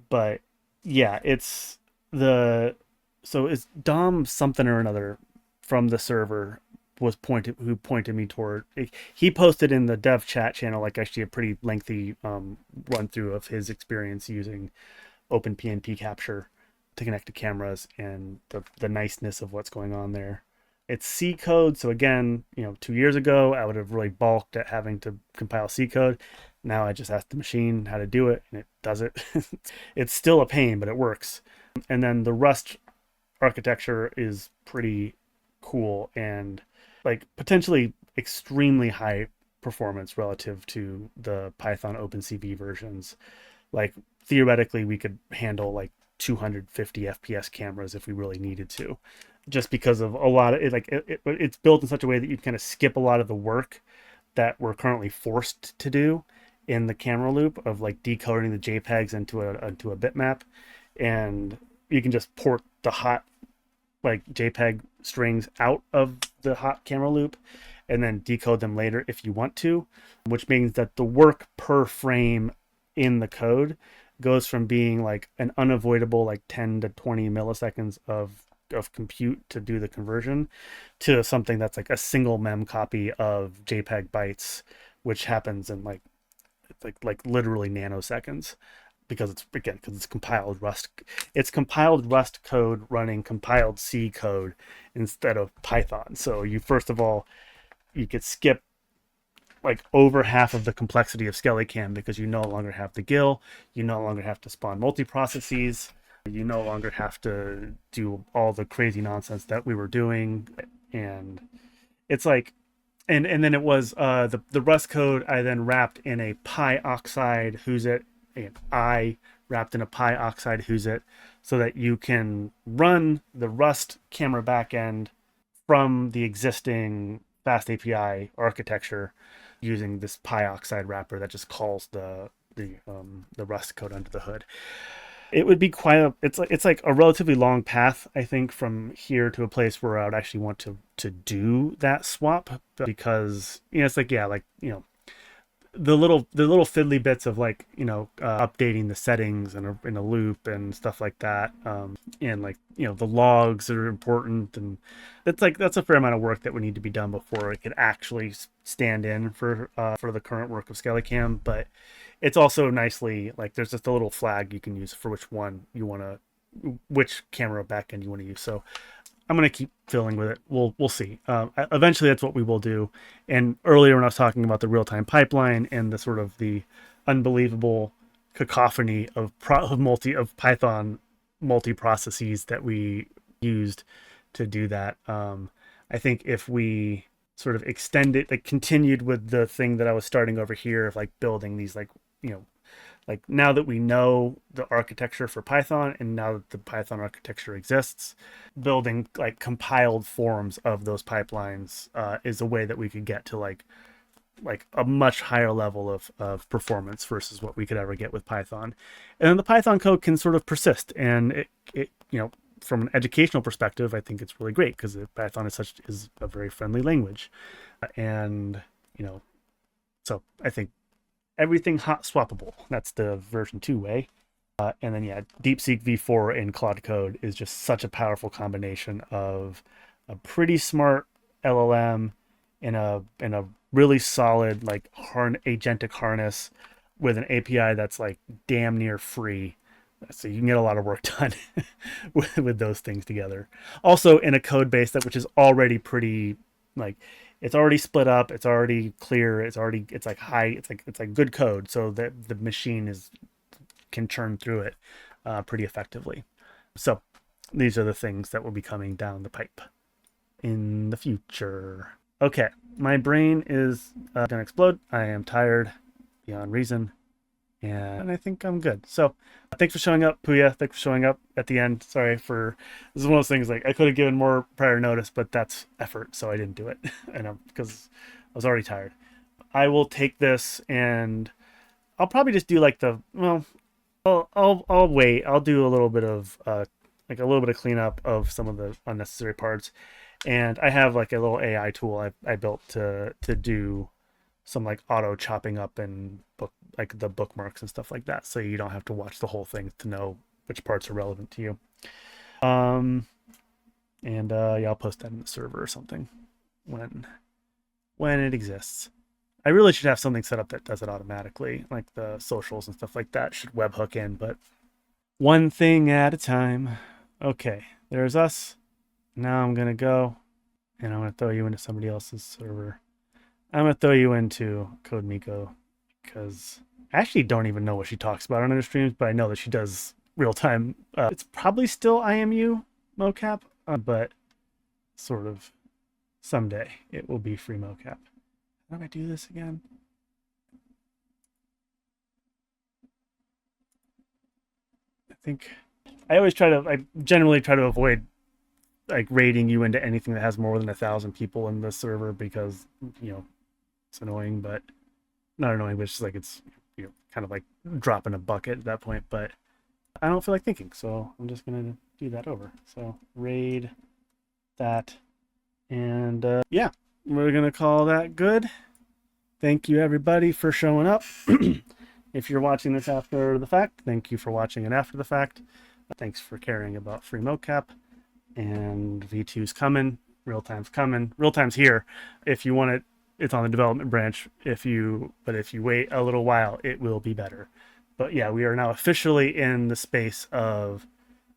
But yeah, it's Dom something or another from the server who pointed me toward. He posted in the dev chat channel, like, actually a pretty lengthy run through of his experience using OpenPNP capture to connect to cameras and the niceness of what's going on there. It's C code, so again, 2 years ago I would have really balked at having to compile C code. Now I just ask the machine how to do it, and it does it. It's still a pain, but it works. And then the Rust architecture is pretty cool and like potentially extremely high performance relative to the Python OpenCV versions. Like theoretically, we could handle like 250 FPS cameras if we really needed to, just because of a lot of it. Like it's built in such a way that you can kind of skip a lot of the work that we're currently forced to do in the camera loop of like decoding the JPEGs into a bitmap, and you can just port the hot like JPEG strings out of the hot camera loop and then decode them later if you want to, which means that the work per frame in the code goes from being like an unavoidable like 10 to 20 milliseconds of compute to do the conversion to something that's like a single mem copy of JPEG bytes, which happens in like literally nanoseconds, because it's compiled Rust. It's compiled Rust code running compiled C code instead of Python. So you first of all, you could skip like over half of the complexity of SkellyCam because you no longer have the GIL, you no longer have to spawn multiprocesses, you no longer have to do all the crazy nonsense that we were doing. And it's like, and then it was the Rust code I then wrapped in a pi oxide who's it, and I wrapped in a pi oxide who's it, so that you can run the Rust camera backend from the existing Fast API architecture using this pi oxide wrapper that just calls the Rust code under the hood. It would be it's like a relatively long path, I think, from here to a place where I would actually want to do that swap, because it's like, yeah, like the little fiddly bits of like updating the settings in a loop and stuff like that, and like the logs are important, and that's a fair amount of work that would need to be done before it could actually stand in for the current work of SkellyCam. But it's also nicely like there's just a little flag you can use for which camera backend you want to use. So I'm going to keep filling with it. We'll see. Eventually, that's what we will do. And earlier when I was talking about the real-time pipeline and the sort of the unbelievable cacophony of Python multi-processes that we used to do that, I think if we sort of extended, like continued with the thing that I was starting over here of like building these like now that we know the architecture for Python and now that the Python architecture exists, building like compiled forms of those pipelines is a way that we could get to like a much higher level of performance versus what we could ever get with Python. And then the Python code can sort of persist, and it from an educational perspective, I think it's really great because Python is a very friendly language, and so I think everything hot swappable. That's the version 2 way. And then DeepSeek v4 in Claude Code is just such a powerful combination of a pretty smart LLM and a really solid like agentic harness with an API that's like damn near free. So you can get a lot of work done with those things together. Also in a code base which is already pretty like, it's already split up, it's already clear, it's like high, it's like good code, so that the machine can churn through it pretty effectively. So these are the things that will be coming down the pipe in the future. Okay, my brain is gonna explode. I am tired beyond reason, and I think I'm good. So thanks for showing up, Puya. Thanks for showing up at the end. Sorry for, this is one of those things like I could have given more prior notice, but that's effort, so I didn't do it, and because I was already tired. I will take this and I'll probably just do like I'll wait. I'll do a little bit of cleanup of some of the unnecessary parts, and I have like a little AI tool I built to do some like auto chopping up and like the bookmarks and stuff like that, so you don't have to watch the whole thing to know which parts are relevant to you. And I'll post that in the server or something when it exists. I really should have something set up that does it automatically, like the socials and stuff like that should webhook in, but one thing at a time. Okay, there's us. Now I'm gonna go and I'm gonna throw you into somebody else's server. I'm going to throw you into CodeMiko because I actually don't even know what she talks about on her streams, but I know that she does real time. It's probably still IMU, MoCap, but sort of someday it will be FreeMoCap. How do I do this again? I think I generally try to avoid like raiding you into anything that has more than 1,000 people in the server because, you know, it's annoying, but not annoying, but it's just like it's, you know, kind of like dropping a bucket at that point. But I don't feel like thinking, so I'm just gonna do that over. So raid that, and yeah, we're gonna call that good. Thank you everybody for showing up. If you're watching this after the fact, thank you for watching it after the fact. Thanks for caring about FreeMoCap. And V2's coming. Real time's coming. Real time's here. If you want it, it's on the development branch. But if you wait a little while, it will be better. But yeah, we are now officially in the space of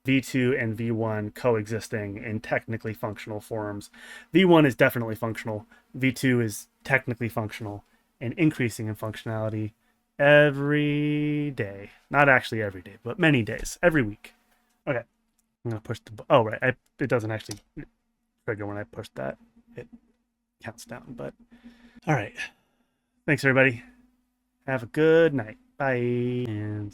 V2 and V1 coexisting in technically functional forms. V1 is definitely functional. V2 is technically functional and increasing in functionality every day. Not actually every day, but many days, every week. Okay. I'm gonna push the. Oh right, it doesn't actually trigger when I push that. It counts down. But all right, thanks everybody. Have a good night. Bye. And